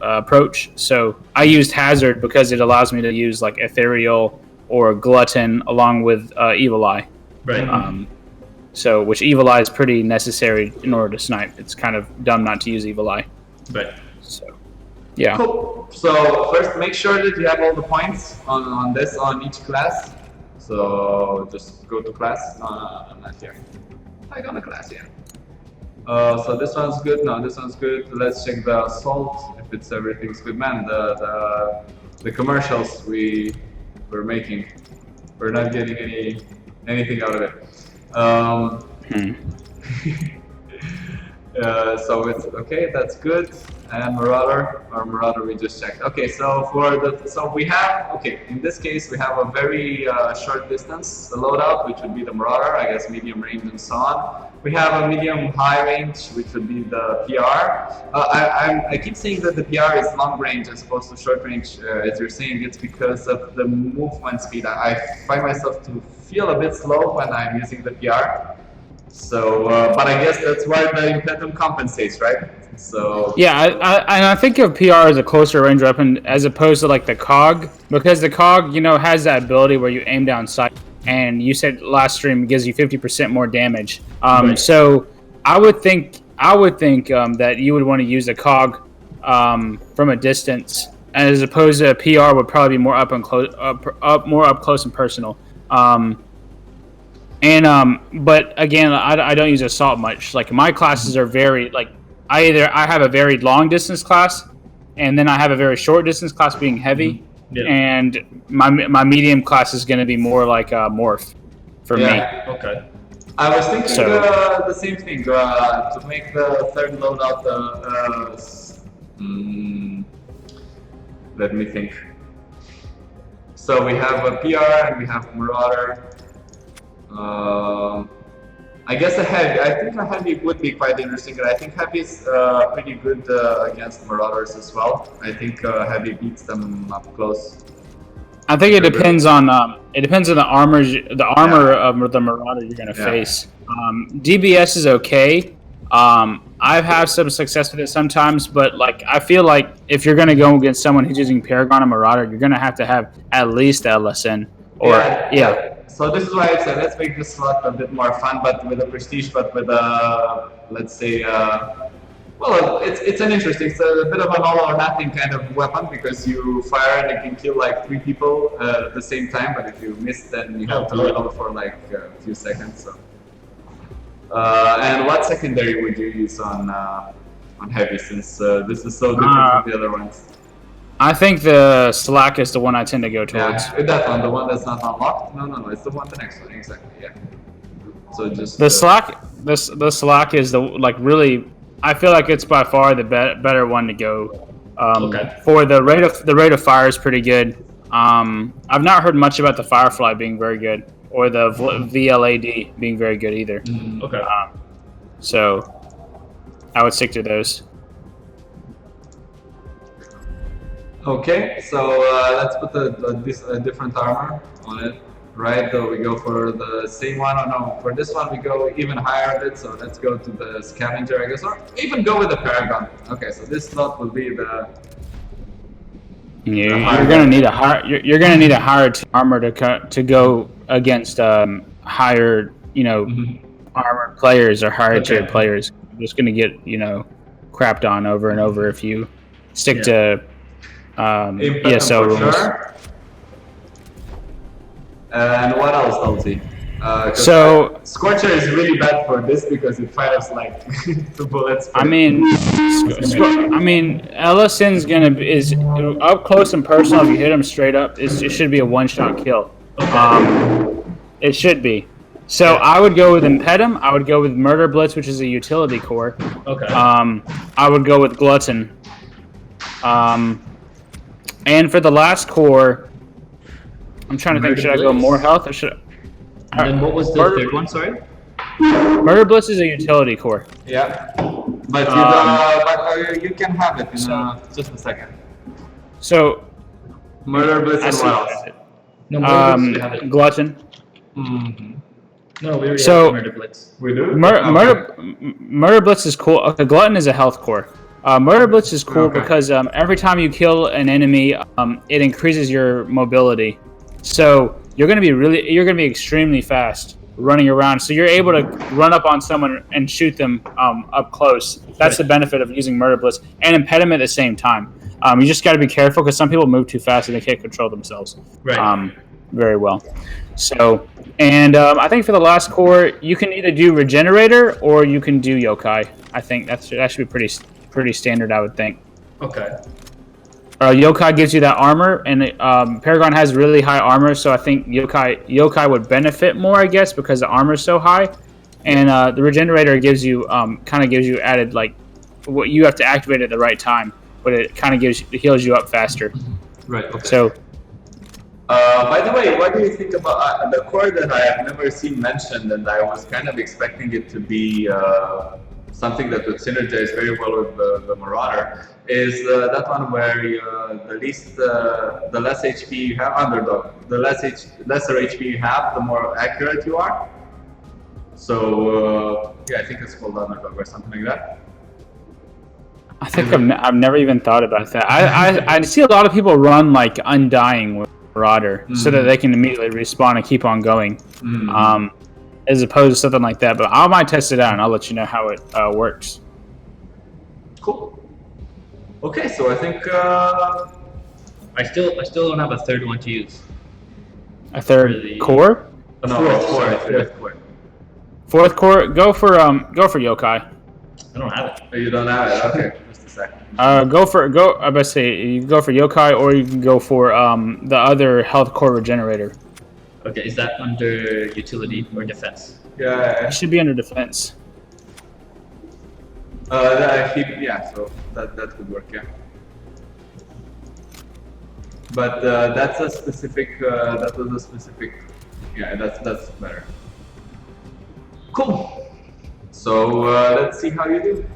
Approach. So I used Hazard because it allows me to use like Ethereal or Glutton along with Evil Eye. Right. Which Evil Eye is pretty necessary in order to snipe. It's kind of dumb not to use Evil Eye. Right. So, yeah. Cool. So first, make sure that you have all the points on each class. So just go to class. No, not here. I got a class here. So this one's good. No, this one's good. Let's check the assault if everything's good. Man, the commercials we're making, we're not getting anything out of it. So it's okay. That's good. And Marauder we just checked. Okay, so we have in this case we have a very short distance loadout, which would be the Marauder, I guess medium range and so on. We have a medium high range, which would be the PR. I keep saying that the PR is long range as opposed to short range. As you're saying, it's because of the movement speed. I find myself to feel a bit slow when I'm using the PR. So, but I guess that's why the Impetum compensates, right? So yeah, I think of PR as a closer range weapon as opposed to like the COG, because the COG has that ability where you aim down sight, and you said last stream gives you 50% more damage. Right. So I would think that you would want to use a COG from a distance, as opposed to a PR would probably be more up close and personal. But again, I don't use assault much. Like my classes are very like I have a very long distance class, and then I have a very short distance class being heavy, and my medium class is going to be more like morph for me. Okay. I was thinking the same thing to make the third loadout. Let me think. So we have a PR and we have a Marauder. I guess a heavy. I think a heavy would be quite interesting, and I think heavy is pretty good against Marauders as well. I think heavy beats them up close. I think it depends on the armor of the Marauder you're going to face. DBS is okay. I've had some success with it sometimes, but like I feel like if you're going to go against someone who's using Paragon and Marauder, you're going to have at least LSN or So this is why I said let's make this slot a bit more fun, but with a prestige, but with a let's say, well, it's an interesting, it's a bit of an all or nothing kind of weapon, because you fire and you can kill like 3 people at the same time, but if you miss, then you have to reload for like a few seconds. So, and what secondary would you use on heavy, since this is so different from the other ones? I think the Slack is the one I tend to go towards. Yeah, that one, the one that's not unlocked? No, it's the next one, exactly, yeah. So just The slack is the really. I feel like it's by far the better one to go. Okay. For the rate of fire is pretty good. I've not heard much about the Firefly being very good or the VLAD being very good either. Okay. So I would stick to those. Okay, so let's put this different armor on it, right? So we go for the same one. Oh no, for this one we go even higher a bit. So let's go to the scavenger, I guess, or even go with the paragon. Okay, so this slot will be the. You're gonna need a higher. You're gonna need a higher armor to go against higher, armored players or higher tiered players. You're just gonna get crapped on over and over if you stick to ESO rules. Sure. And what else, Dulzi? So Scorcher is really bad for this because it fires like 2 bullets. I mean, Ellison's is up close and personal. If you hit him straight up, it should be a one-shot kill. It should be. So I would go with Impedum. I would go with Murder Blitz, which is a utility core. Okay. I would go with Glutton. And for the last core, I'm trying to think. Should I go more health or should? And then what was the third one? Sorry. Murder Blitz is a utility core. Yeah, but you can have it in just a second. So Murder Blitz and what else? No, Murder Blitz, we have it. Glutton. Mm-hmm. No, we already have Murder Blitz. We do? Murder Blitz is cool. Okay, Glutton is a health core. Murder Blitz is cool because every time you kill an enemy, it increases your mobility. So you're gonna be extremely fast running around. So you're able to run up on someone and shoot them up close. That's the benefit of using Murder Blitz and Impediment at the same time. You just got to be careful because some people move too fast and they can't control themselves very well. So, and I think for the last core, you can either do Regenerator or you can do Yokai. I think that should be pretty standard, I would think. Okay. Yokai gives you that armor, and Paragon has really high armor, so I think Yokai would benefit more, I guess, because the armor is so high. And the Regenerator gives you added what you have to activate at the right time, but it kind of heals you up faster. Right. Okay. So. By the way, what do you think about the core that I have never seen mentioned, and I was kind of expecting it to be something that would synergize very well with the Marauder, is that one where the less HP you have, Underdog, the lesser HP you have, the more accurate you are. So I think it's called Underdog or something like that. I think I've never even thought about that. I see a lot of people run like Undying with Marauder so that they can immediately respawn and keep on going, as opposed to something like that. But I might test it out and I'll let you know how it works. Cool. Okay, so I think I still don't have a third one to use. A third core? Fourth core. Go for Yokai. I don't have it. You don't have it. Okay, just a second. I bet say you can go for Yokai or you can go for the other health core Regenerator. Okay, is that under utility or defense? Yeah. It should be under defense. So that could work, yeah. But that's a specific. That was a specific. Yeah, that's better. Cool. So let's see how you do.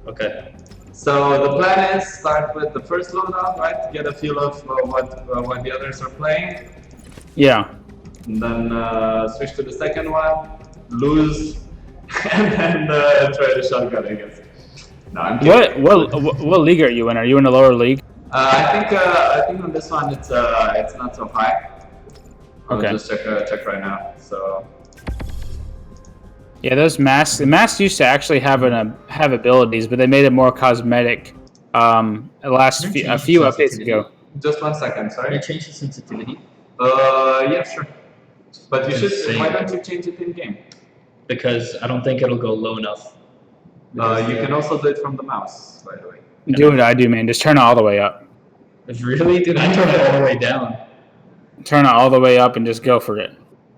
Okay. So the plan is start with the first loadout, right? Get a feel of what the others are playing. Yeah. And then switch to the second one, lose, and then try the shotgun, I guess. No, I'm kidding. What league are you in? Are you in a lower league? I think on this one it's not so high. I'll just check right now. So. Yeah, those masks. The masks used to actually have abilities, but they made it more cosmetic. A few updates ago. Just 1 second, sorry. Can I change the sensitivity? Yeah, sure. But you should. Why don't you change it in game? Because I don't think it'll go low enough. You can also do it from the mouse, by the way. Do what I do, man. Just turn it all the way up. Really, dude? I turn it all the way down. Turn it all the way up and just go for it.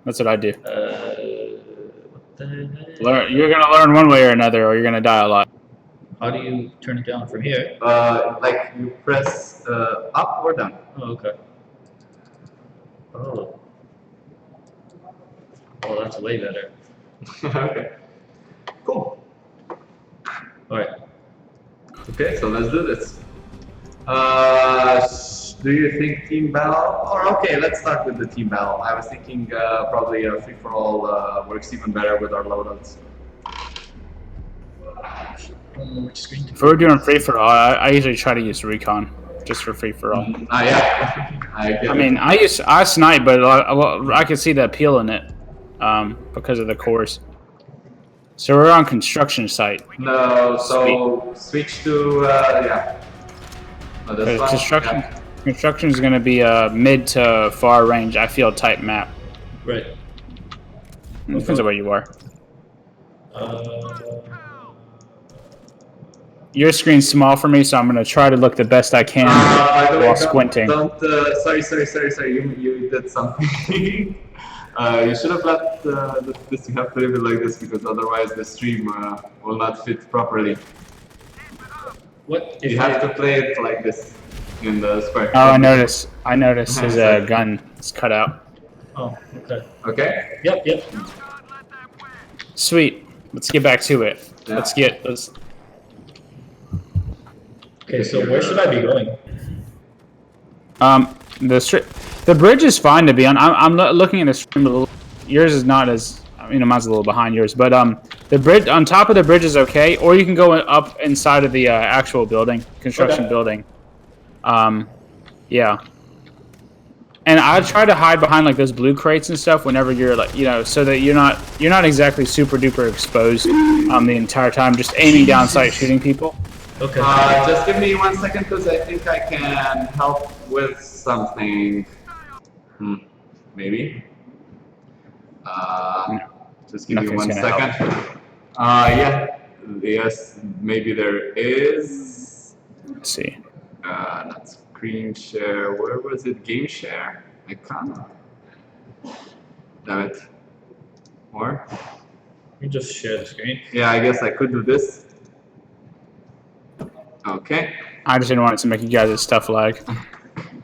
That's what I do. What You're gonna learn one way or another, or you're gonna die a lot. How do you turn it down from here? Like you press up or down. Oh, okay. Oh. Oh, that's way better. Okay. Cool. Alright. Okay, so let's do this. Do you think team battle? Or okay, let's start with the team battle. I was thinking probably a free-for-all works even better with our loadouts. Which screen? If we're doing free for all, I usually try to use recon just for free for all. Yeah. I mean, I snipe, but I can see the appeal in it because of the cores. So we're on construction site. No, so switch to yeah. Oh, this one? Construction. Yeah. Construction is going to be a mid to far range, I feel, type map. Right. Depends on where you are. Your screen's small for me, so I'm going to try to look the best I can while squinting. Sorry. You did something. You should have let this. You have to leave it like this because otherwise the stream will not fit properly. What? You have to play it like this in the square. Oh, I noticed. His gun is cut out. Oh, okay. Okay. Yep. Sweet. Let's get back to it. Yeah. Let's. Okay, so where should I be going? The bridge is fine to be on. I'm looking at the stream a little. Yours is not as. Mine's a little behind yours, but the bridge on top of the bridge is okay. Or you can go up inside of the actual construction building. Yeah. And I try to hide behind like those blue crates and stuff whenever you're like, so that you're not exactly super duper exposed the entire time, just aiming down sight, shooting people. Okay. Just give me 1 second because I think I can help with something. Maybe. Just give me 1 second. Yeah. Yes, maybe there is. Let's see. Not screen share. Where was it? Game share? I can't. Damn it. Or? You just share the screen. Yeah, I guess I could do this. Okay. I just didn't want it to make you guys' stuff lag.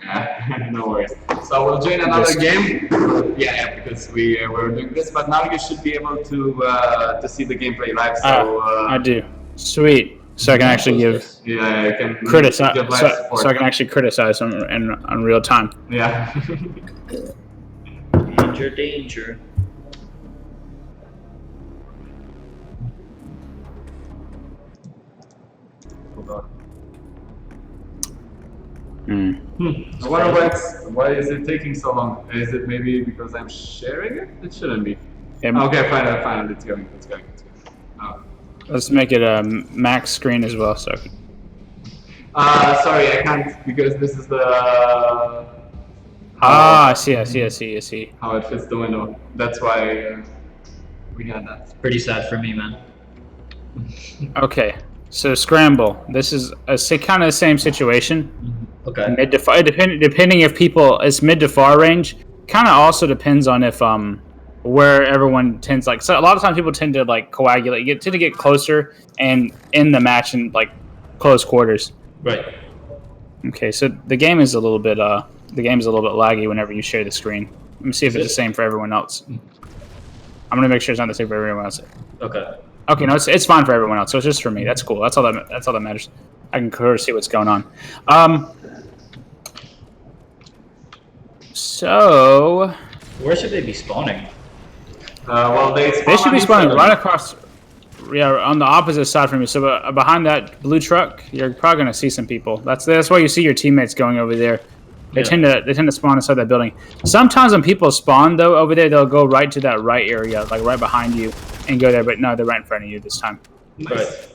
Yeah, no worries. So we'll join another game. Yeah, because we were doing this, but now you should be able to see the gameplay live. So I do. Sweet. So I can actually give. Yeah, I can criticize. give live So I can actually criticize on real time. Yeah. Danger. I wonder why is it taking so long? Is it maybe because I'm sharing it? It shouldn't be. Okay, fine. It's going. Oh. Let's make it a max screen as well. So. Sorry, I can't because this is the. I see. How it fits the window. That's why we had that. Pretty sad for me, man. Okay, so scramble. This is kind of the same situation. Okay. Mid to far, depending if people, it's mid to far range. Kind of also depends on if where everyone tends so a lot of times people tend to coagulate, tend to get closer and in the match in close quarters. Right. Okay, so the game is a little bit laggy whenever you share the screen. Let me see if it's the same for everyone else. I'm gonna make sure it's not the same for everyone else. Okay. Okay, no, it's fine for everyone else. So it's just for me. That's cool. That's all that matters. I can clearly see what's going on. So where should they be spawning? Well, they should be spawning right across. Yeah, on the opposite side from you. So behind that blue truck, you're probably gonna see some people. That's why you see your teammates going over there. They tend to spawn inside that building. Sometimes when people spawn though over there, they'll go right to that right area, right behind you, and go there. But no, they're right in front of you this time. Nice.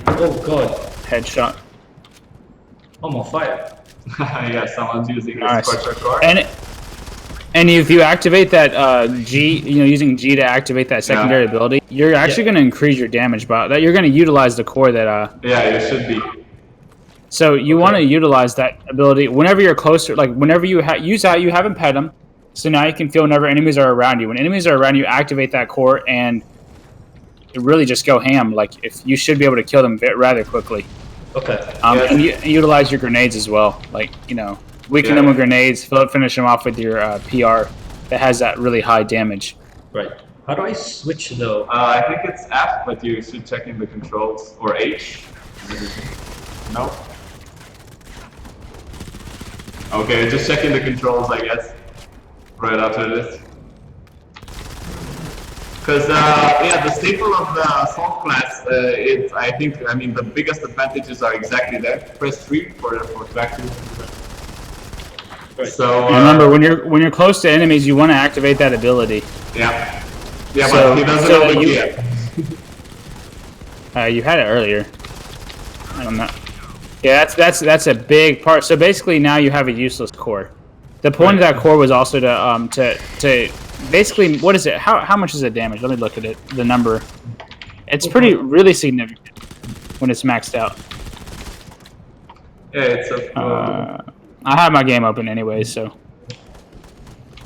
Oh god. Headshot. I'm on fire. Yeah, someone's using a scorcher core. And if you activate that G, using G to activate that secondary ability, you're actually going to increase your damage by that. You're going to utilize the core that. Yeah, you should be. So you want to utilize that ability whenever you're closer, whenever you you haven't pet them, So now you can feel whenever enemies are around you. When enemies are around you, activate that core and really just go ham. Like, if you should be able to kill them rather quickly. Okay. And utilize your grenades as well. Like, weaken them with grenades, finish them off with your PR that has that really high damage. Right. How do I switch though? I think it's F, but you should check in the controls, or H. No. Okay, just checking the controls, I guess. Right after this. Because the staple of the assault class, I mean, the biggest advantages are exactly there. Press 3 for tracking. Right. So remember, when you're close to enemies, you want to activate that ability. Yeah. Yeah, but he doesn't know it yet. You had it earlier. I don't know. Yeah, that's a big part. So basically, now you have a useless core. The point of that core was also to basically, what is it? How much is it damage? Let me look at it. The number. It's really significant when it's maxed out. Yeah, it's a. I have my game open anyway, so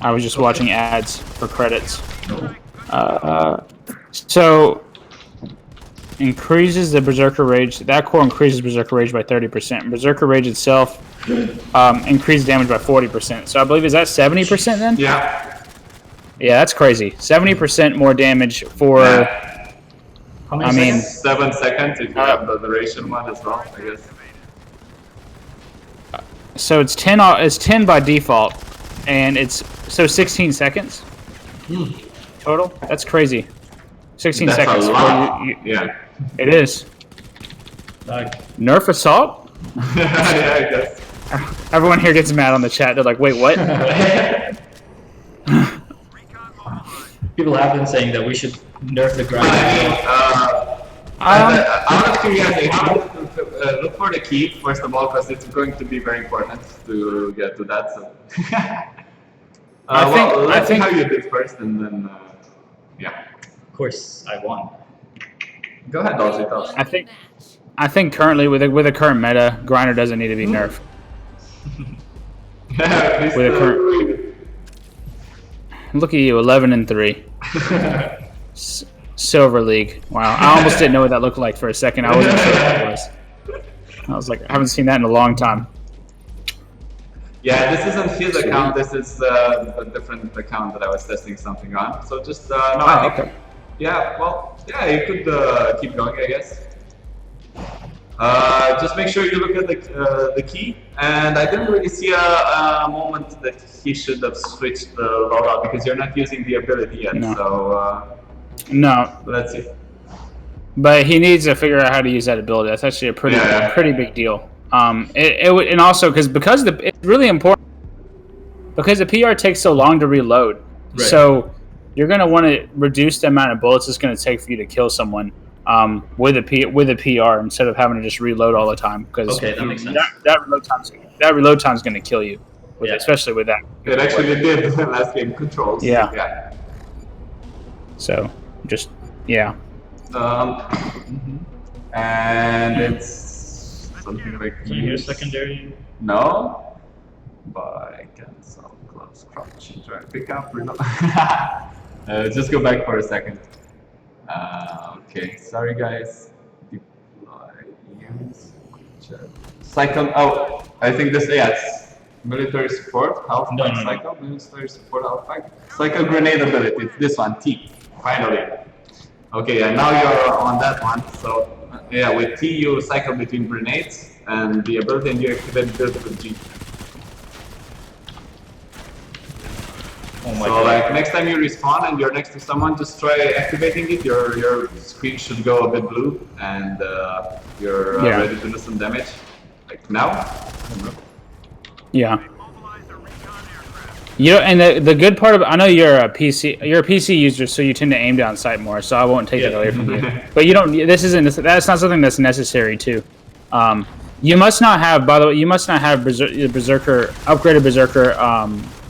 I was just watching ads for credits. So increases the Berserker Rage. That core increases Berserker Rage by 30%. Berserker Rage itself increases damage by 40%. So I believe, is that 70% then? Yeah. Yeah, that's crazy. 70% more damage for. How many seconds? 7 seconds if you have the duration one as well, I guess. So it's 10. It's 10 by default, and it's 16 seconds total. That's crazy. 16 That's seconds. a lot. Yeah. It is. Nerf assault? Yeah, I guess. Everyone here gets mad on the chat. They're like, "Wait, what?" People have been saying that we should nerf the grind. Out of curiosity, look for the key first of all, because it's going to be very important to get to that. So, let's see how you did first, and then yeah. Of course, I won. Go ahead, Dulzi, tell us. I think currently with the current meta, grinder doesn't need to be nerfed. With a current. Look at you, 11-3. Silver League. Wow, I almost didn't know what that looked like for a second. I wasn't sure what it was. I was like, I haven't seen that in a long time. Yeah, this isn't his account. This is a different account that I was testing something on. So just I think, okay. Yeah, well, yeah, you could keep going, I guess. Just make sure you look at the key, and I didn't really see a moment that he should have switched the loadout because you're not using the ability yet. No. So No, let's see. but he needs to figure out how to use that ability. That's actually a pretty big deal. And also because it's really important because the PR takes so long to reload. Right. So you're going to want to reduce the amount of bullets it's going to take for you to kill someone with a PR instead of having to just reload all the time. Because that makes sense. That reload time is going to kill you, especially with that. It actually did last game controls. Yeah. So just and it's something like. Can you hear secondary? No. By cancel, close, crouch, try pick up, reload. Just go back for a second. Okay, sorry guys. Deploy, use, cycle. Oh, I think this. Yes, military support, health pack, cycle, military support, health pack, cycle grenade ability. It's this one, T. Finally. Okay, and now you're on that one. So yeah, with T you cycle between grenades and the ability, and you activate build with G. Oh my so God. Like next time you respawn and you're next to someone, just try activating it. Your screen should go a bit blue, and you're ready to do some damage. Like now. Yeah. And the good part of I know you're a PC user, so you tend to aim down sight more. So I won't take it away from you. But you don't. That's not something that's necessary too. You must not have. By the way, you must not have Berserker upgraded Berserker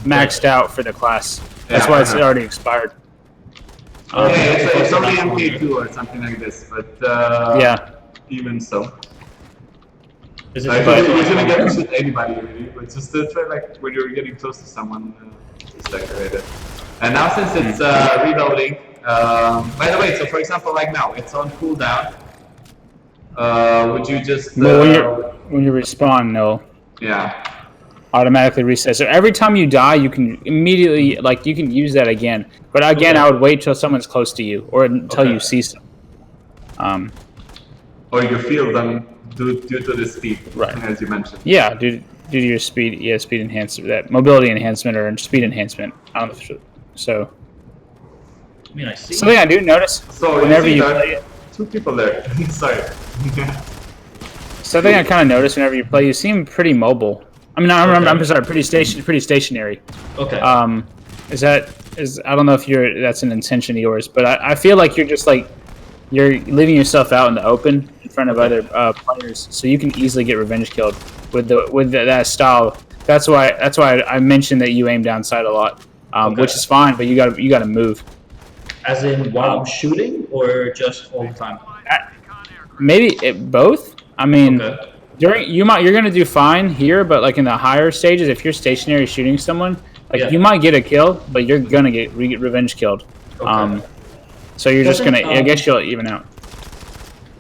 maxed out for the class. That's why it's already expired. It's only MK2 or something like this, but even so. Is it you shouldn't get to shoot anybody really, but just try like when you're getting close to someone. is decorated. And now since it's reloading, by the way, so for example, like now it's on cooldown. Would you just? When you respawn, no. Yeah. Automatically reset. So every time you die, you can immediately you can use that again. But again, Okay. I would wait till someone's close to you or until Okay. you see some. Or you feel them due to the speed, Right. as you mentioned. Yeah, due to your speed, speed enhancement, that mobility enhancement or speed enhancement. I don't know if so. I mean, I see. Something I do notice So whenever you you see play it. two people there. Sorry. Something I kind of notice whenever you play, you seem pretty mobile. I mean, I'm sorry, pretty stationary. Okay. I don't know if that's an intention of yours, but I feel like you're just you're leaving yourself out in the open in front of other players, so you can easily get revenge killed with that style. That's why I mentioned that you aim down sight a lot, which is fine, but you got to move. As in while I'm shooting, or just all the time? Maybe both. I mean. Okay. You're gonna do fine here, but like in the higher stages, if you're stationary shooting someone, you might get a kill, but you're gonna get revenge killed. Okay. So you're just gonna. I guess you'll even out.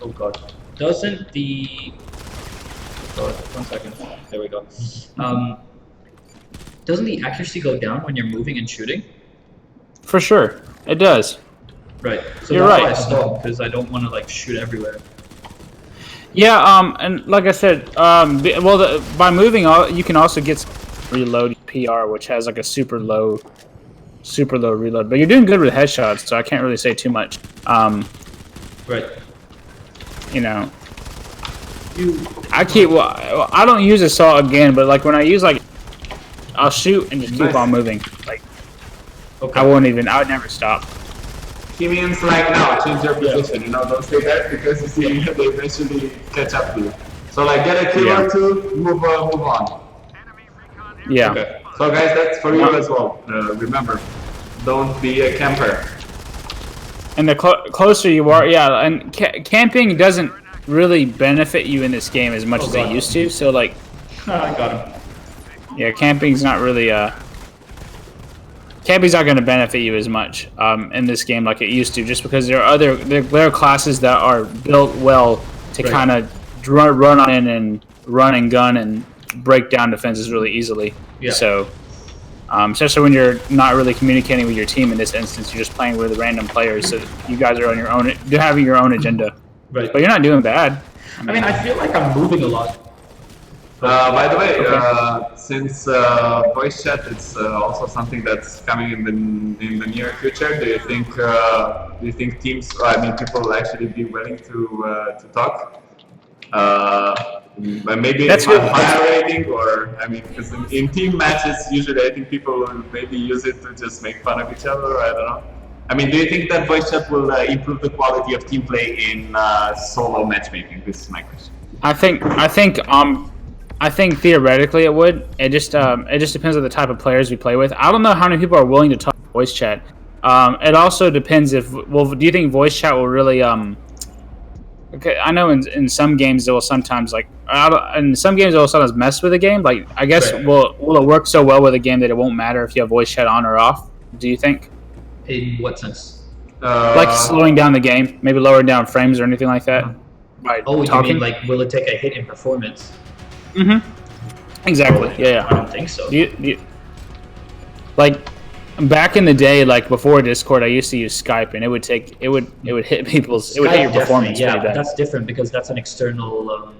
Oh god. Doesn't the? Oh, 1 second. There we go. Doesn't the accuracy go down when you're moving and shooting? For sure, it does. Right. So You're that's right. why I stopped, because I don't want to shoot everywhere. Yeah. And like I said, by moving, you can also get reload PR, which has like a super low reload. But you're doing good with headshots, so I can't really say too much. Right. You know. I don't use assault again, but like when I use I'll shoot and just keep on moving. Okay. I would never stop. He means now, change your position. Don't stay there because you see they eventually catch up to you. So get a kill or two, move on. Yeah. Okay. So guys, that's for you as well. Remember, don't be a camper. And the closer you are, and camping doesn't really benefit you in this game as much as it used to. So I got him. Yeah, camping's not really Camping's not going to benefit you as much in this game like it used to, just because there are classes that are built well to kind of run on in and run and gun and break down defenses really easily. Yeah. So, especially when you're not really communicating with your team in this instance, you're just playing with random players. So you guys are on your own, you're having your own agenda. Right. But you're not doing bad. I mean, I feel like I'm moving a lot. By the way, since voice chat is also something that's coming in the near future, do you think teams, people will actually be willing to talk? Maybe That's on good. higher rating, or because in team matches, usually I think people will maybe use it to just make fun of each other. I don't know. Do you think that voice chat will improve the quality of team play in solo matchmaking? This is my question. I think theoretically it would. It just depends on the type of players we play with. I don't know how many people are willing to talk voice chat. It also depends do you think voice chat will really okay, I know in some games it will sometimes mess with a game. I guess will it work so well with a game that it won't matter if you have voice chat on or off? Do you think? In what sense? Slowing down the game, maybe lowering down frames or anything like that. By talking? You mean will it take a hit in performance? Mm-hmm. Exactly. Yeah. I don't think so. Back in the day, before Discord, I used to use Skype, and it would hit your performance. Yeah, pretty bad. that's different because that's an external.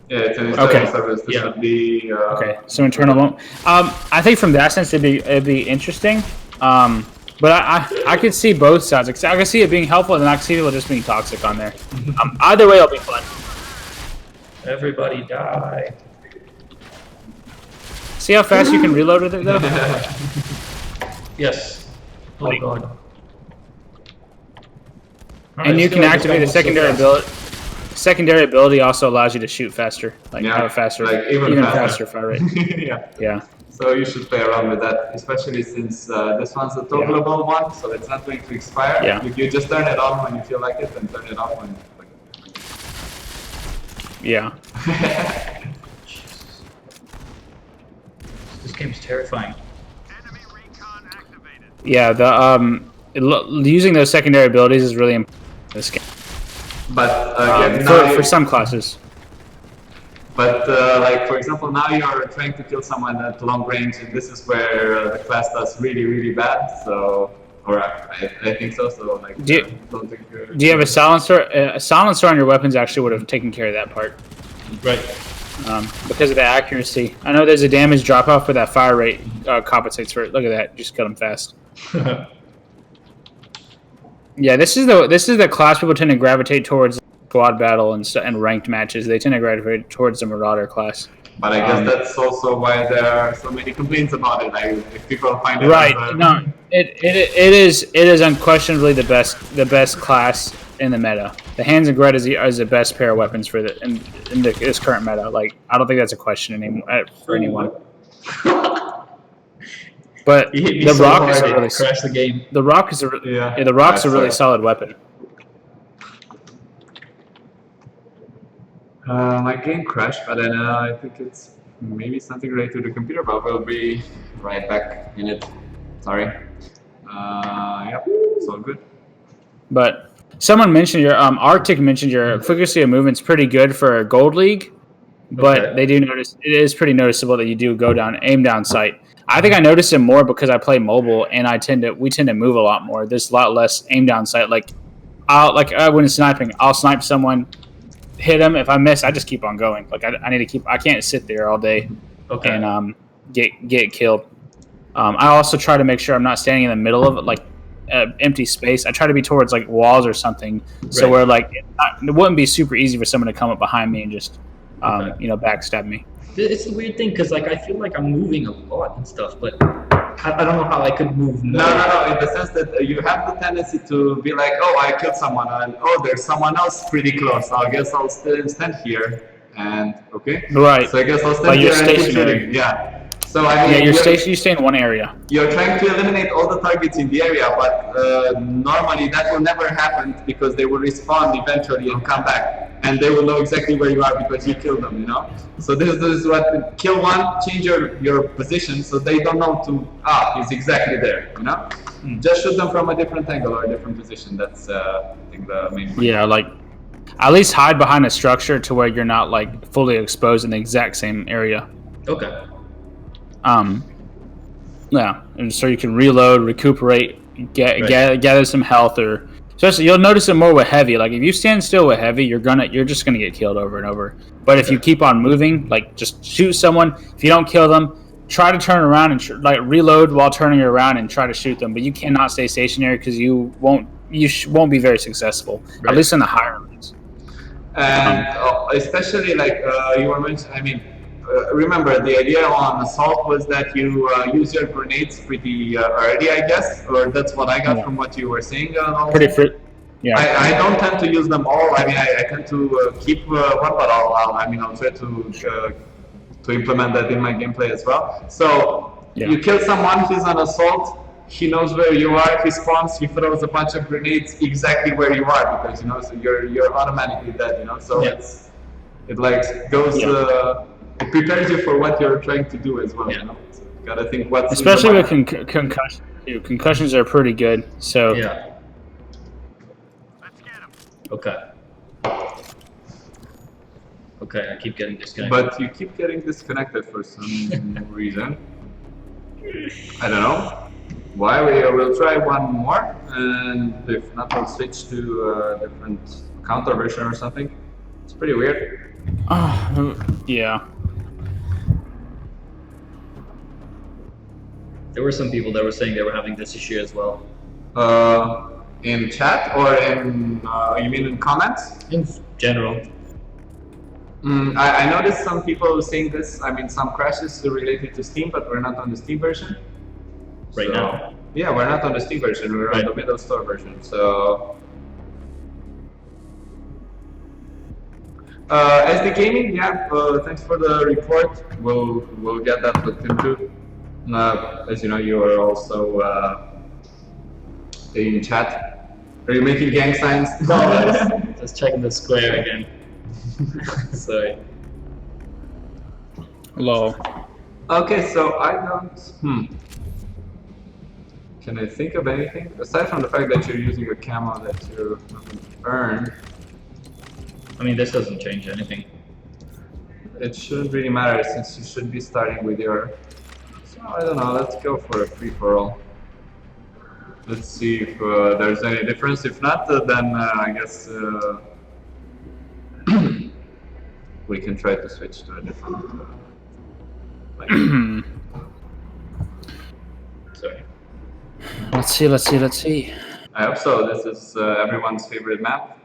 Yeah, it's an external service. This would be. Okay, so internal. I think from that sense, it'd be interesting. But I could see both sides. I could see it being helpful, and I could see people just being toxic on there. Either way, it'll be fun. Everybody die. See how fast you can reload with it, though? Yes. Oh god. And you can activate the secondary ability. Secondary ability also allows you to shoot faster, have a faster, even faster fire rate. Yeah. So you should play around with that, especially since this one's a toggleable one, so it's not going to expire. Yeah. You just turn it on when you feel like it, and turn it off when. Yeah. This game's terrifying. Yeah, using those secondary abilities is really important in this game. But again, for some classes. But like for example, now you're trying to kill someone at long range, and this is where the class does really, really bad. So, or I think so. So like, do you have a silencer? A silencer on your weapons actually would have taken care of that part. Right. Because of the accuracy. I know there's a damage drop off, but that fire rate compensates for it. Look at that, just kill them fast. Yeah, this is the class people tend to gravitate towards. Squad battle and ranked matches, they tend to gravitate towards the Marauder class. But I guess that's also why there are so many complaints about it. Like, if people find it right. No, it is unquestionably the best class in the meta. The Hands and Gret is the best pair of weapons for this current meta. Like, I don't think that's a question anymore for anyone. But the Rock is a really crash the game. The Rock is a the Rock's a really solid weapon. My game crashed, but then I think it's maybe something related to the computer, but we'll be right back in it. Sorry. Yeah, it's all good. But someone mentioned Arctic mentioned your frequency of movement's pretty good for a Gold League, but they do notice it is pretty noticeable that you do aim down sight. I think I notice it more because I play mobile and we tend to move a lot more. There's a lot less aim down sight. Like when sniping, I'll snipe someone. Hit him. If I miss, I just keep on going. Like I need to keep. I can't sit there all day and get killed. I also try to make sure I'm not standing in the middle of it, empty space. I try to be towards like walls or something, so where like it wouldn't be super easy for someone to come up behind me and just backstab me. It's a weird thing because like I feel like I'm moving a lot and stuff, but I don't know how I could move more. No. In the sense that you have the tendency to be like, oh, I killed someone, and oh, there's someone else pretty close. So I guess I'll stand here, and okay. Right. So I guess I'll stand here and keep shooting. Yeah. So I mean, you stay in one area. You're trying to eliminate all the targets in the area, but normally that will never happen because they will respawn eventually and come back, and they will know exactly where you are because you killed them. So this is what kill one, change your position so they don't know he's exactly there. Just shoot them from a different angle or a different position. That's I think the main point. Yeah, like at least hide behind a structure to where you're not like fully exposed in the exact same area. Okay. Yeah, and so you can reload, recuperate, gather some health, or especially you'll notice it more with heavy. Like if you stand still with heavy, you're just gonna get killed over and over. But if you keep on moving, like just shoot someone. If you don't kill them, try to turn around and reload while turning around and try to shoot them. But you cannot stay stationary because you won't be very successful, at least in the higher ranks. And especially like you were mentioning, I mean. Remember, the idea on Assault was that you use your grenades pretty early, I guess, or that's what I got from what you were saying. Yeah. I don't tend to use them all. I mean, I tend to keep one, but I'll try to implement that in my gameplay as well. So you kill someone, he's on Assault, he knows where you are, he spawns, he throws a bunch of grenades exactly where you are because so you're automatically dead. So it like goes. It prepares you for what you're trying to do as well. So you gotta think what's especially with concussions. Concussions are pretty good. So yeah. Okay. Okay, I keep getting disconnected. But you keep getting disconnected for some reason. I don't know why. We'll try one more, and if not, we'll switch to a different counter version or something. It's pretty weird. Yeah. There were some people that were saying they were having this issue as well. In chat or in you mean in comments? In general. I noticed some people saying this. I mean, some crashes related to Steam, but we're not on the Steam version. Right now? Yeah, we're not on the Steam version. We're on the middle store version. So. SD Gaming, thanks for the report. We'll get that looked into. As you know, you are also in chat. Are you making gang signs? No, just checking the square again. Sorry. Hello. Okay, so I don't. Can I think of anything aside from the fact that you're using a camo that you haven't earned? I mean, this doesn't change anything. It shouldn't really matter since you should be starting with your. So I don't know. Let's go for a free for all. Let's see if there's any difference. If not, then I guess we can try to switch to a different. Sorry. Let's see. I hope so. This is everyone's favorite map.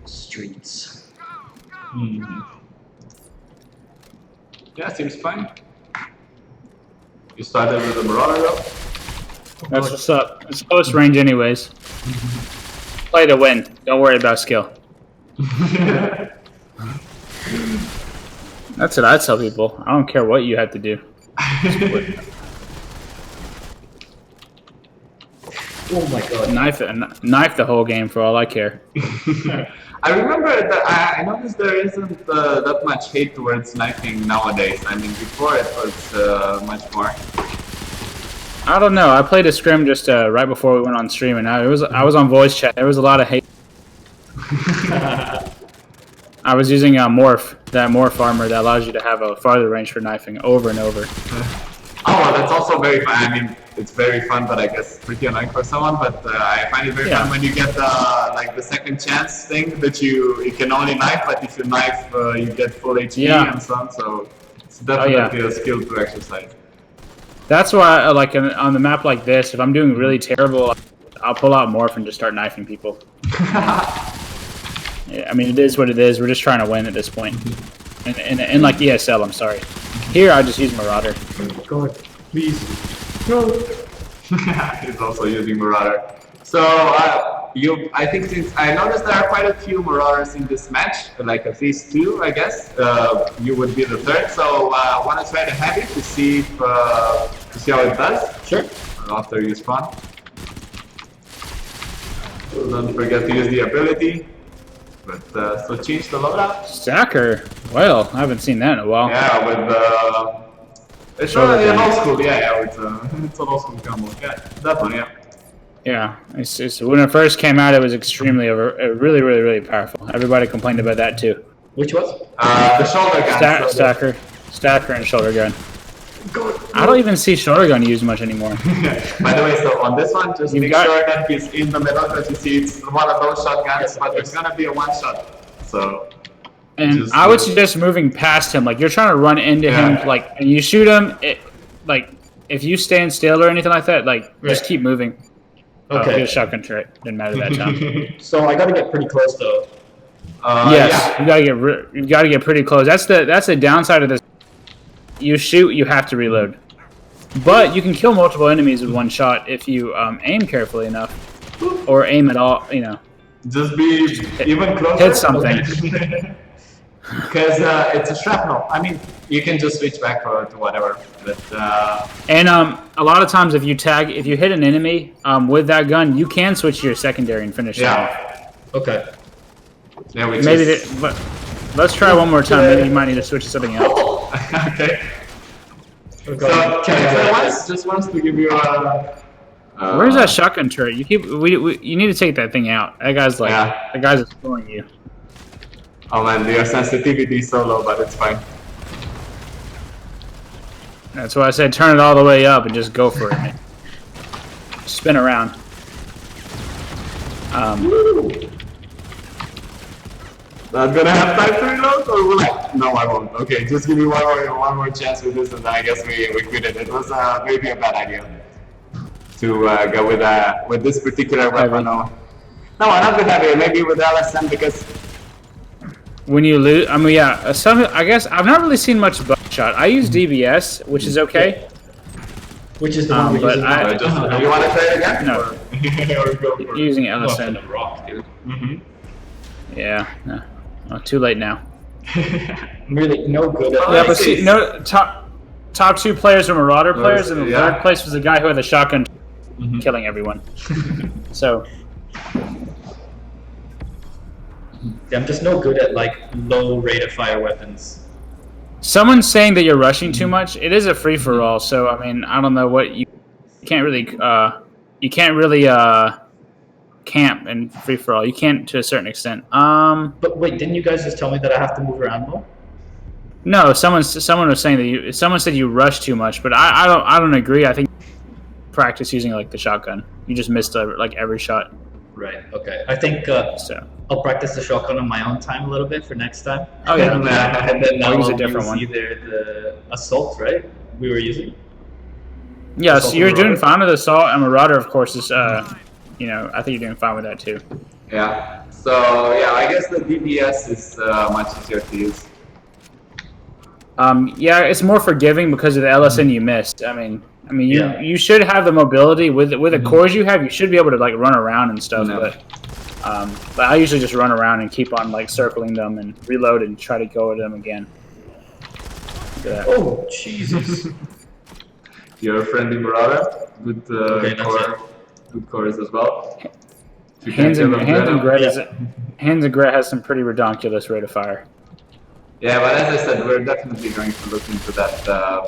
Streets. Yeah, seems fine. You started with the Marauder though? That's what's up. It's close range anyways. Play to win. Don't worry about skill. That's what I tell people. I don't care what you have to do. Oh my god. Knife the whole game for all I care. I remember that I noticed there isn't that much hate towards knifing nowadays. I mean, before it was much more. I don't know. I played a scrim just right before we went on stream, and I was on voice chat. There was a lot of hate. I was using that morph armor that allows you to have a farther range for knifing over and over. Oh, well, that's also very fun. I mean, it's very fun, but I guess pretty annoying for someone. But I find it very fun when you get like the second chance thing that you can only knife, but if you knife, you get full HP and so on. So it's definitely a skill to exercise. That's why, like on the map like this, if I'm doing really terrible, I'll pull out morph and just start knifing people. Yeah, I mean, it is what it is. We're just trying to win at this point. And like ESL, I'm sorry. Here, I just use Marauder. God, please. No. He's also using Marauder. So, I think since I noticed there are quite a few Marauders in this match, like at least two, I guess. You would be the third. So, I want to try to have it to see how it does. Sure. After you spawn. So don't forget to use the ability. But so change the loadout. Stacker. Well, I haven't seen that in a while. Yeah, with it's an old school. Yeah, it's an old school combo. Yeah, that one. Yeah. Yeah, it's when it first came out, it was extremely really powerful. Everybody complained about that too. Which was? The shoulder gun. Stacker, and shoulder gun. Good. I don't even see shoulder gun used much anymore. By the way, so on this one, just make sure that he's in the middle because you see it's one of those shotguns, but it's gonna be a one shot. So. And I would suggest moving past him. Like you're trying to run into him, like, and you shoot him. Like if you stand still or anything like that, like just keep moving. Okay. Get a shotgun turret. Didn't matter that time. So I gotta get pretty close though. Yes, you gotta get pretty close. That's the downside of this. You shoot, you have to reload. But you can kill multiple enemies with one shot if you aim carefully enough, or aim at all. You know. Just be even closer. Hit something. Because it's a shrapnel. I mean, you can just switch back to whatever. But and a lot of times, if you hit an enemy with that gun, you can switch to your secondary and finish it off. Okay. Yeah, but let's try one more time. Maybe you might need to switch to something else. Okay. So just wants to give you a. Where's that shotgun turret? You need to take that thing out. That guy's the guy's exploring you. Oh man, your sensitivity is so low, but it's fine. That's why I said turn it all the way up and just go for it, man. Spin around. Not gonna have time to reload, or will I? No, I won't. Okay, just give me one more chance with this, and I guess we quit it. It was maybe a bad idea to go with this particular weapon. No, not with heavy. Maybe with LSM because. When you lose, I mean, I guess I've not really seen much buckshot. I use DBS, which is okay. Which is the one we're using now. You want to try it again? No. Or go for using LSN. Rock, dude. Yeah. No. Oh, too late now. I'm really no good at Yeah, but see, top two players were Marauder players, and the third place was the guy who had the shotgun, killing everyone. So. I'm just no good at like low rate of fire weapons. Someone's saying that you're rushing too much. It is a free for all, so I mean, I don't know what you can't really camp in free for all. You can't to a certain extent. But wait, didn't you guys just tell me that I have to move around more? No, someone was saying that someone said you rush too much, but I don't agree. I think practice using like the shotgun. You just missed like every shot. Right. Okay. I think So I'll practice the shotgun on my own time a little bit for next time. Oh, yeah. And then I'll use a I'll different use one. either the assault, right? We were using. yeah, so Assault you're and doing Marauder? fine with assault, and Marauder, of course, is you know, I think you're doing fine with that too. Yeah. So yeah, I guess the DBS is much easier to use. Yeah, it's more forgiving because of the LSN you missed. I mean, Yeah. you should have the mobility with the cores you have. You should be able to like run around and stuff. No. But I usually just run around and keep on like circling them and reload and try to go at them again. Look at that. Oh Jesus! Your friendly Marauder, good Okay, that's core, good cores as well. If you Hands can and kill them, Hands and Gret has some pretty redonkulous rate of fire. Yeah, but as I said, we're definitely going to look into that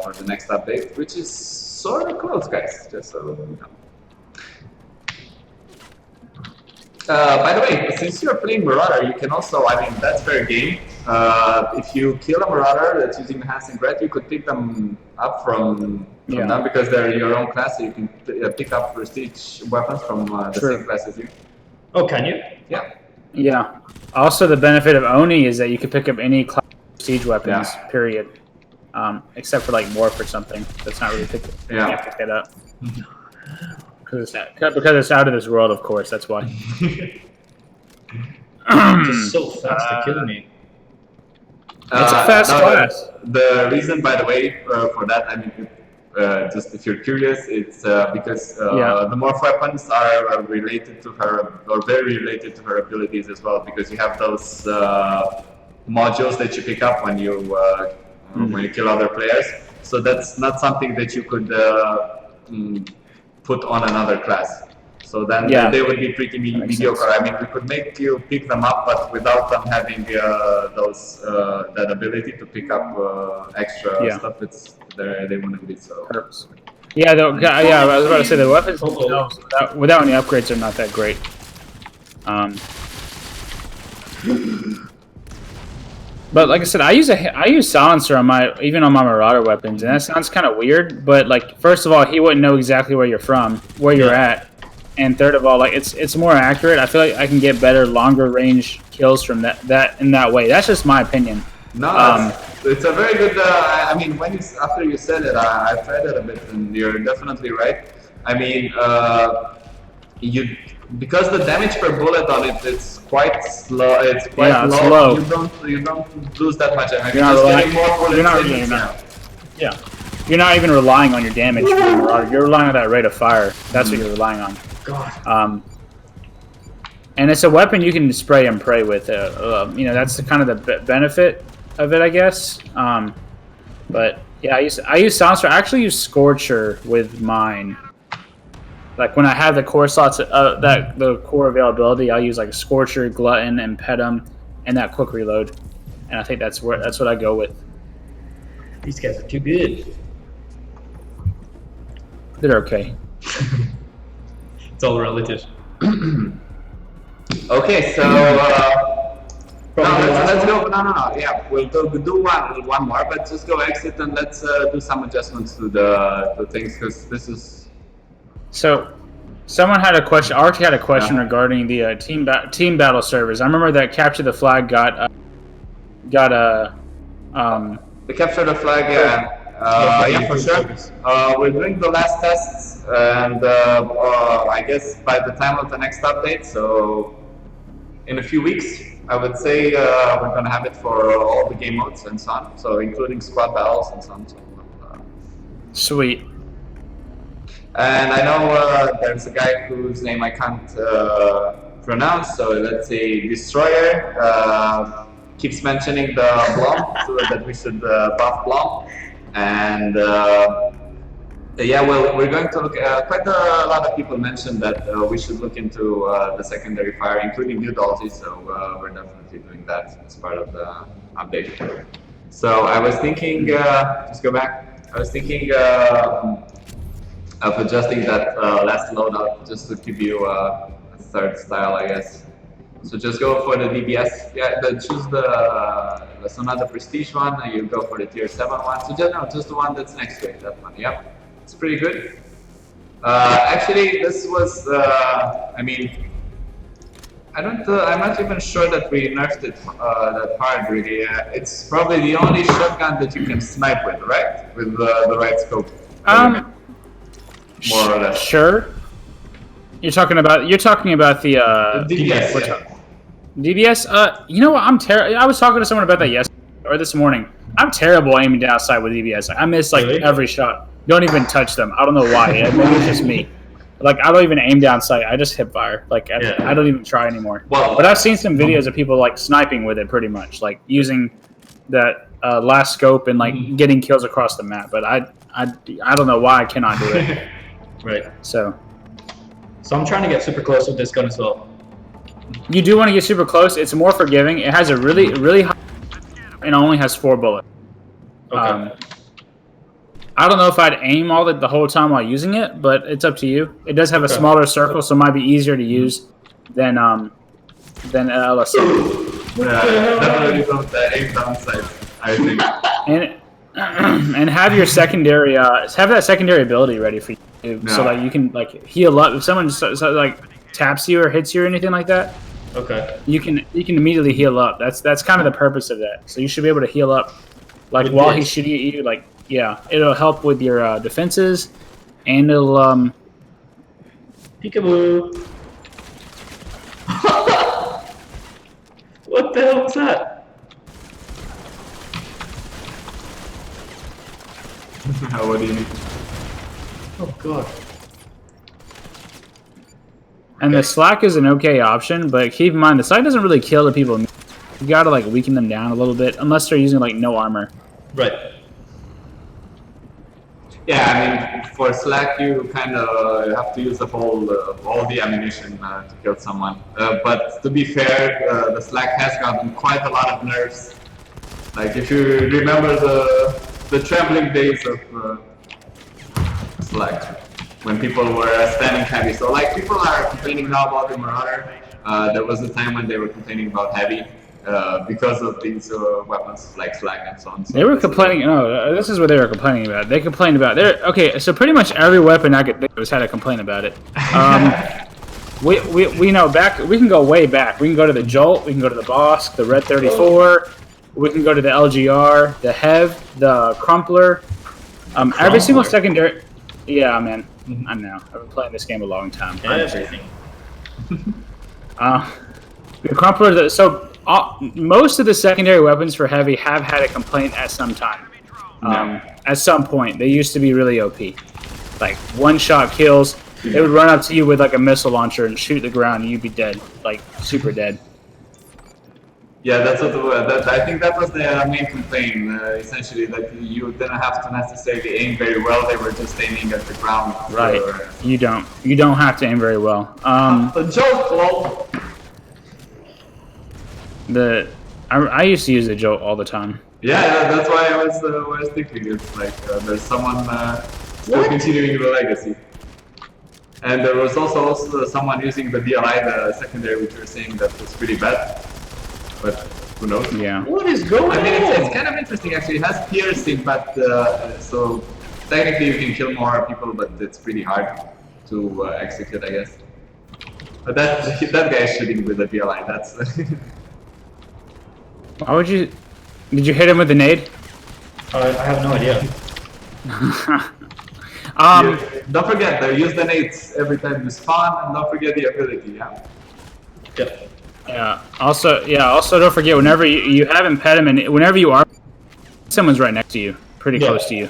for the next update, which is sort of close, guys. Just so you know. By the way, since you're playing Marauder, you can also, I mean, that's fair game. If you kill a Marauder that's using Hans and Gret, you could pick them up from them because they're your own class, so you can pick up prestige weapons from the same class as you. Oh, can you? Yeah. Yeah. Also, the benefit of Oni is that you can pick up any class siege weapons. Yeah. Period. Except for like Morph or something. That's not really pick. You Yeah. can't pick that up. Because it's out of this world, of course. That's why. Just so fast to kill me. It's a fast class. The reason, by the way, for that, I mean, just if you're curious, it's because the morph weapons are related to her, or very related to her abilities as well, because you have those modules that you pick up when you kill other players. So that's not something that you could put on another class. So then they would be pretty mediocre. I mean, we could make you pick them up, but without them having that ability to pick up extra stuff, they wouldn't be so. Yeah, I was about to say the weapons themselves, without any upgrades, are not that great. But like I said, I use silencer on even on my Marauder weapons, and that sounds kind of weird. But like, first of all, he wouldn't know exactly where you're at, and third of all, like it's more accurate. I feel like I can get better, longer range kills from that in that way. That's just my opinion. No, it's a very good. I mean, after you said it, I tried it a bit, and you're definitely right. I mean, because the damage per bullet on it's quite slow. It's quite low. You don't lose that much. I mean, You're not even relying on your damage. You're relying on that rate of fire. That's what you're relying on. God. And it's a weapon you can spray and pray with. You know, that's kind of the benefit of it, I guess. But yeah, I use silencer. I actually use Scorcher with mine. Like when I have the core slots, the core availability, I'll use like Scorcher, Glutton, and Pedum, and that quick reload. And I think that's what I go with. These guys are too good. They're okay. It's all relative. Okay, so let's go. No. Yeah, we'll do one more, but just go exit and let's do some adjustments to the things because this is. So, someone had a question. Ark had a question regarding the team battle servers. I remember that Capture the Flag got a. The Capture the Flag, yeah, for sure. We're doing the last tests, and I guess by the time of the next update, so in a few weeks, I would say we're gonna have it for all the game modes and so on. So including squad battles and so on. Sweet. And I know there's a guy whose name I can't pronounce, so let's say Destroyer keeps mentioning the Blom, so that we should buff Blom. And yeah, well, we're going to look at, quite a lot of people mentioned that we should look into the secondary fire, including you, Dulzi, so we're definitely doing that as part of the update. So I was thinking, just go back. I was thinking of adjusting that last loadout just to give you a third style, I guess. So just go for the DBS. Yeah, choose the Sonata Prestige one, and you go for the Tier 7 one. So just the one that's next to it, that one. Yep, it's pretty good. Actually, this was, I mean, I'm not even sure that we nerfed it that hard, really. It's probably the only shotgun that you can snipe with, right? With the right scope. More or less. Sure. You're talking about the DBS. DBS. You know what? I was talking to someone about that yesterday or this morning. I'm terrible aiming down outside with DBS. I miss like every shot. Don't even touch them. I don't know why. Maybe it's just me. Like I don't even aim down sight. I just hip fire. Like I don't even try anymore. Well, but I've seen some videos of people like sniping with it, pretty much, like using that last scope and like getting kills across the map. But I don't know why I cannot do it. Right. So I'm trying to get super close with this gun as well. You do want to get super close. It's more forgiving. It has a really high, and only has 4 bullets. Okay. I don't know if I'd aim all the whole time while using it, but it's up to you. It does have a smaller circle, so it might be easier to use than LSM. Definitely don't aim down sight, I think. And have your secondary have that secondary ability ready for you, so that you can like heal up if someone like taps you or hits you or anything like that. Okay. You can immediately heal up. That's kind of the purpose of that. So you should be able to heal up, like while he's shooting at you. Like it'll help with your defenses, and it'll Peekaboo. What the hell was that? What do you mean? Oh god. And the slack is an okay option, but keep in mind the slack doesn't really kill the people. You gotta like weaken them down a little bit, unless they're using like no armor. Right. Yeah, I mean, for slack you kind of have to use all the ammunition to kill someone. But to be fair, the slack has gotten quite a lot of nerfs. Like if you remember the trembling days of slack, when people were standing heavy. So like people are complaining now about the Marauder. There was a time when they were complaining about heavy because of these weapons like slack and so on. So they were complaining. No, this is what they were complaining about. They complained about. Okay, so pretty much every weapon I could think of had a complaint about it. We know back. We can go way back. We can go to the Jolt. We can go to the Bosk, the Red 34. We can go to the LGR, the Hev, the Crumpler. Every single secondary. Yeah, man. I know. I've been playing this game a long time. Everything. The Crumpler. So most of the secondary weapons for heavy have had a complaint at some time. At some point, they used to be really OP. Like one-shot kills. They would run up to you with like a missile launcher and shoot the ground, and you'd be dead, like super dead. Yeah, that's what I think that was the main complaint. Essentially, that you didn't have to necessarily aim very well; they were just aiming at the ground. Right. You don't have to aim very well. The Jolt, lol. I used to use the Jolt all the time. Yeah, that's why I was thinking. It's like there's someone still continuing the legacy. And there was also someone using the DLI, the secondary, which you're saying that was pretty bad. But who knows? Yeah. What is going on? I mean, it's kind of interesting actually. It has piercing, but so technically you can kill more people, but it's pretty hard to execute, I guess. But that guy is shooting with the DLI. That's. Why would you? Did you hit him with the nade? I have no idea. Don't forget, use the nades every time you spawn, and don't forget the ability. Yeah. Yep. Yeah. Also, don't forget whenever you have impediment, whenever you are, someone's right next to you, pretty close to you.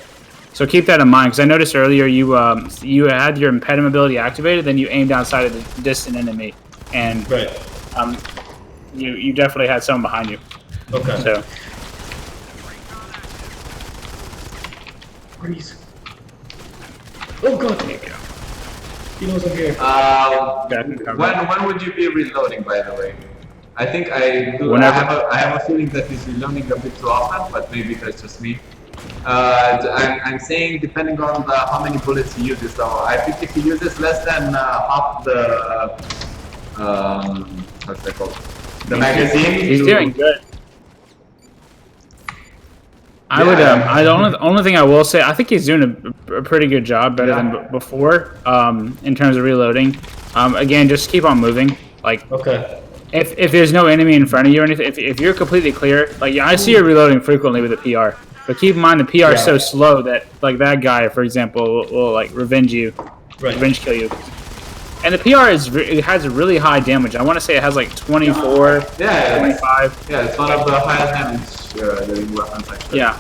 So keep that in mind, because I noticed earlier you had your impediment ability activated, then you aimed outside of the distant enemy, and you definitely had someone behind you. Okay. So. Freeze. Oh god. There you go. He knows I'm here. When would you be reloading, by the way? I think I do. Whenever- I have a feeling that he's reloading a bit too often, but maybe that's just me. I'm saying depending on how many bullets he uses. So I think if he uses less than half the what's that called? The magazine. He's doing good. I Yeah. would. The only thing I will say, I think he's doing a pretty good job, better than before, in terms of reloading. Again, just keep on moving. Like, Okay. if there's no enemy in front of you or anything, if you're completely clear, like I see you reloading frequently with the PR, but keep in mind the PR is so slow that like that guy, for example, will like revenge kill you. And the PR it has a really high damage. I want to say it has like 24, 25. Yeah, it's one of the highest damage weapons actually. Yeah.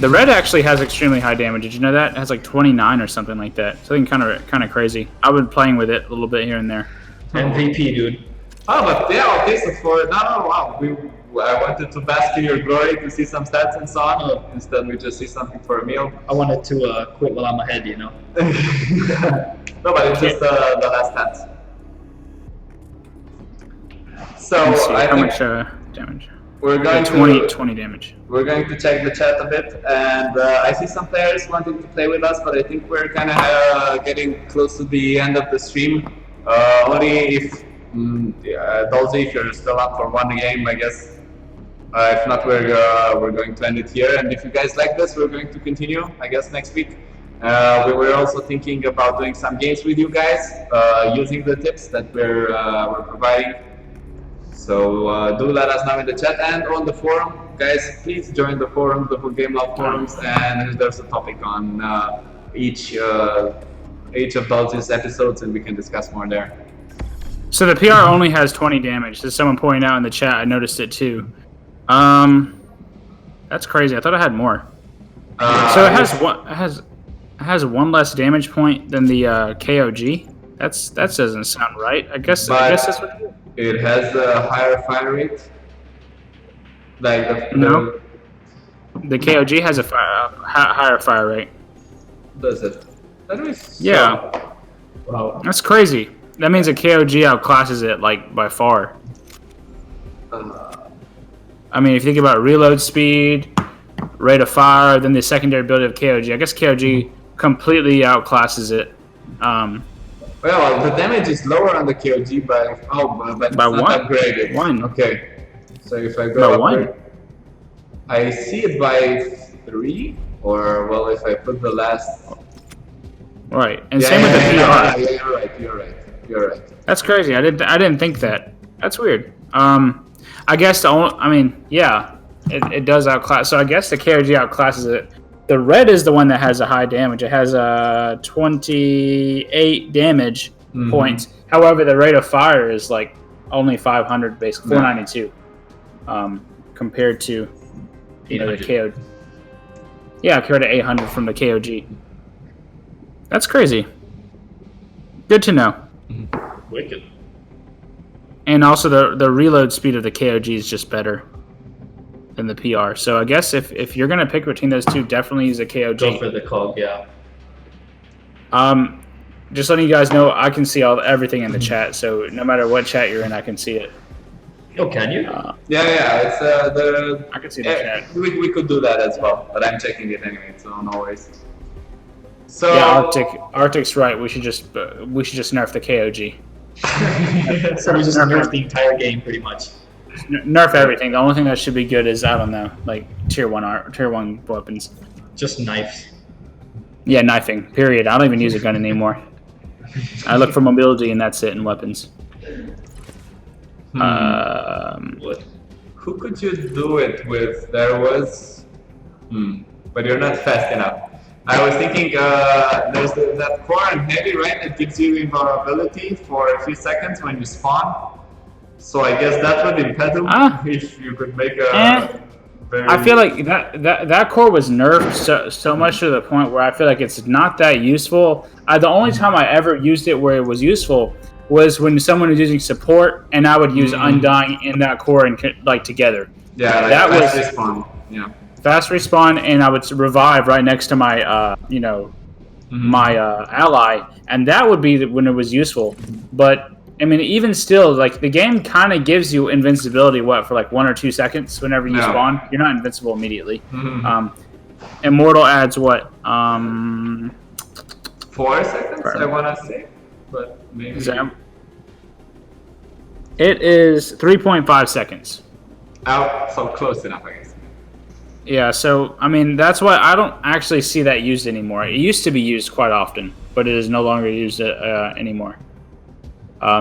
The red actually has extremely high damage. Did you know that? It has like 29 or something like that. Something kind of crazy. I've been playing with it a little bit here and there. MVP, dude. Oh, but yeah, okay, so for wow, I wanted to bask in your glory to see some stats and so on. Instead, we just see something for a meal. I wanted to quit while I'm ahead, you know. No, but it's just the last stats. So Let's see, I how think much damage? we're going 20 damage. We're going to check the chat a bit, and I see some players wanting to play with us, but I think we're kind of getting close to the end of the stream. Only if Dulzi, if you're still up for one game, I guess. If not, we're going to end it here. And if you guys like this, we're going to continue, I guess, next week. We were also thinking about doing some games with you guys, using the tips that we're providing. So do let us know in the chat and on the forum, guys. Please join the forums, the Game Love forums, and there's a topic on each of Dulzi's episodes, and we can discuss more there. So the PR only has 20 damage. As someone pointed out in the chat, I noticed it too. That's crazy. I thought it had more. So it has one less damage point than the KOG. That doesn't sound right. I guess that's what it is. It has a higher fire rate. Like the KOG has a higher fire rate. Does it? That is Yeah. Wow. That's crazy. That means the KOG outclasses it like by far. I mean, if you think about reload speed, rate of fire, then the secondary ability of KOG. I guess KOG completely outclasses it. Well, the damage is lower on the KOG but it's by not one. upgraded. One. Okay. So if I go by upgrade, one. I see it by 3, or well, if I put the last. Right, and same with the PR. Yeah, you're right. That's crazy. I didn't think that. That's weird. I guess it does outclass. So I guess the KOG outclasses it. The red is the one that has a high damage. It has 28 damage points. However, the rate of fire is like only 500, basically 492, compared to the KOG. Yeah, compared to 800 from the KOG. That's crazy. Good to know. Wicked. And also the reload speed of the KOG is just better than the PR. So I guess if you're gonna pick between those two, definitely use a KOG. Go for the COG, yeah. Just letting you guys know, I can see everything in the chat. So no matter what chat you're in, I can see it. Oh, can you? Yeah. It's I can see the chat. We could do that as well, but I'm checking it anyway, so no worries. So Yeah, Arctic's right. We should just nerf the KOG. So we just nerf the entire game, pretty much. Nerf everything. The only thing that should be good is, I don't know, like tier one weapons. Just knives. Yeah, knifing. Period. I don't even use a gun anymore. I look for mobility and that's it in weapons. What? who could you do it with? There was, but you're not fast enough. I was thinking there's that core and heavy, right? That gives you invulnerability for a few seconds when you spawn. So I guess that would impede if you could make a. I feel like that core was nerfed so much to the point where I feel like it's not that useful. The only time I ever used it where it was useful was when someone was using support, and I would use Undying in that core and like together. Yeah, like that was fast respawn. Yeah. Fast respawn, and I would revive right next to my my ally, and that would be when it was useful. But I mean, even still, like the game kind of gives you invincibility. What for like 1 or 2 seconds whenever you spawn, you're not invincible immediately. Immortal adds what? 4 seconds, I want to say, but maybe. It is 3.5 seconds. Oh, so close enough, I guess. Yeah, so I mean that's why I don't actually see that used anymore. It used to be used quite often, but it is no longer used anymore.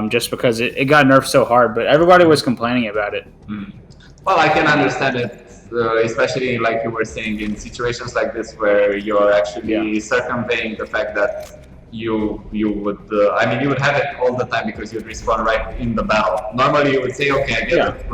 Just because it got nerfed so hard, but everybody was complaining about it. Well, I can understand it, especially like you were saying in situations like this where you're actually circumventing the fact that you would you would have it all the time because you'd respawn right in the battle. Normally you would say, okay, I get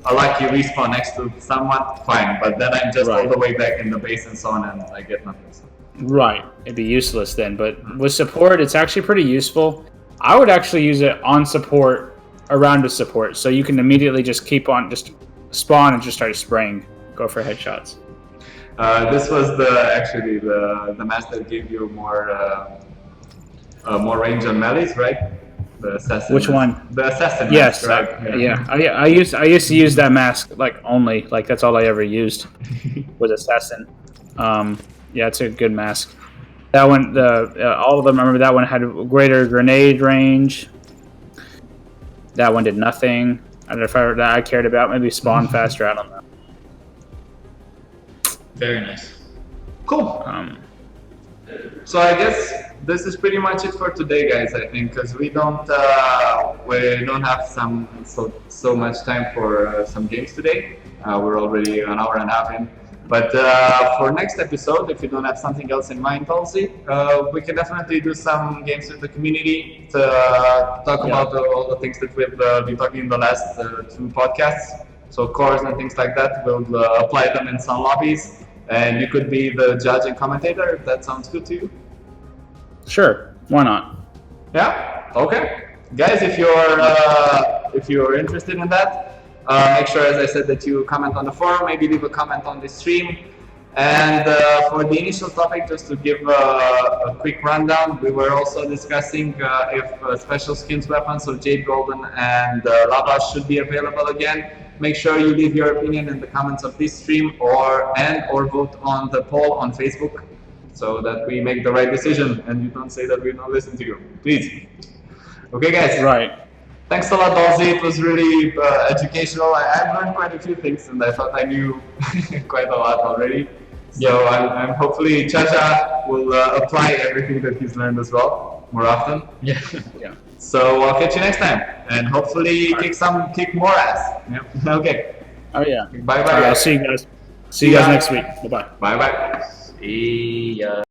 a lucky respawn next to someone, fine, but then I'm just all the way back in the base and so on, and I get nothing. So. Right, it'd be useless then. But with support, it's actually pretty useful. I would actually use it on support, around the support, so you can immediately just keep on, just spawn and just start spraying, go for headshots. This was the mask that gave you more range on melees, right? The assassin. Which one? The assassin. Yes, mask, right? Yeah. I used to use that mask only. That's all I ever used was assassin. Yeah, it's a good mask. That one, all of them. Remember that one had greater grenade range. That one did nothing. I don't know if I cared about. Maybe spawn faster. I don't know. Very nice. Cool. So I guess this is pretty much it for today, guys. I think because we don't have so much time for some games today. We're already an hour and a half in. But for next episode, if you don't have something else in mind, Dulzi, we can definitely do some games with the community to talk about all the things that we've been talking in the last 2 podcasts. So cores and things like that, we'll apply them in some lobbies. And you could be the judge and commentator, if that sounds good to you. Sure, why not? Yeah, okay. Guys, if you're interested in that, make sure, as I said, that you comment on the forum, maybe leave a comment on the stream. And for the initial topic, just to give a quick rundown, we were also discussing if special skins weapons of Jade Golden and Lava should be available again. Make sure you leave your opinion in the comments of this stream or vote on the poll on Facebook so that we make the right decision and you don't say that we don't listen to you. Please. Okay, guys. Right. Thanks a lot, Dulzi. It was really educational. I've learned quite a few things and I thought I knew quite a lot already. So I'm hopefully Chacha will apply everything that he's learned as well more often. Yeah. So I'll catch you next time and hopefully kick more ass. Yeah. Okay. Oh yeah. Bye bye. I'll see you guys. See you guys next week. Bye bye. Bye bye. See ya.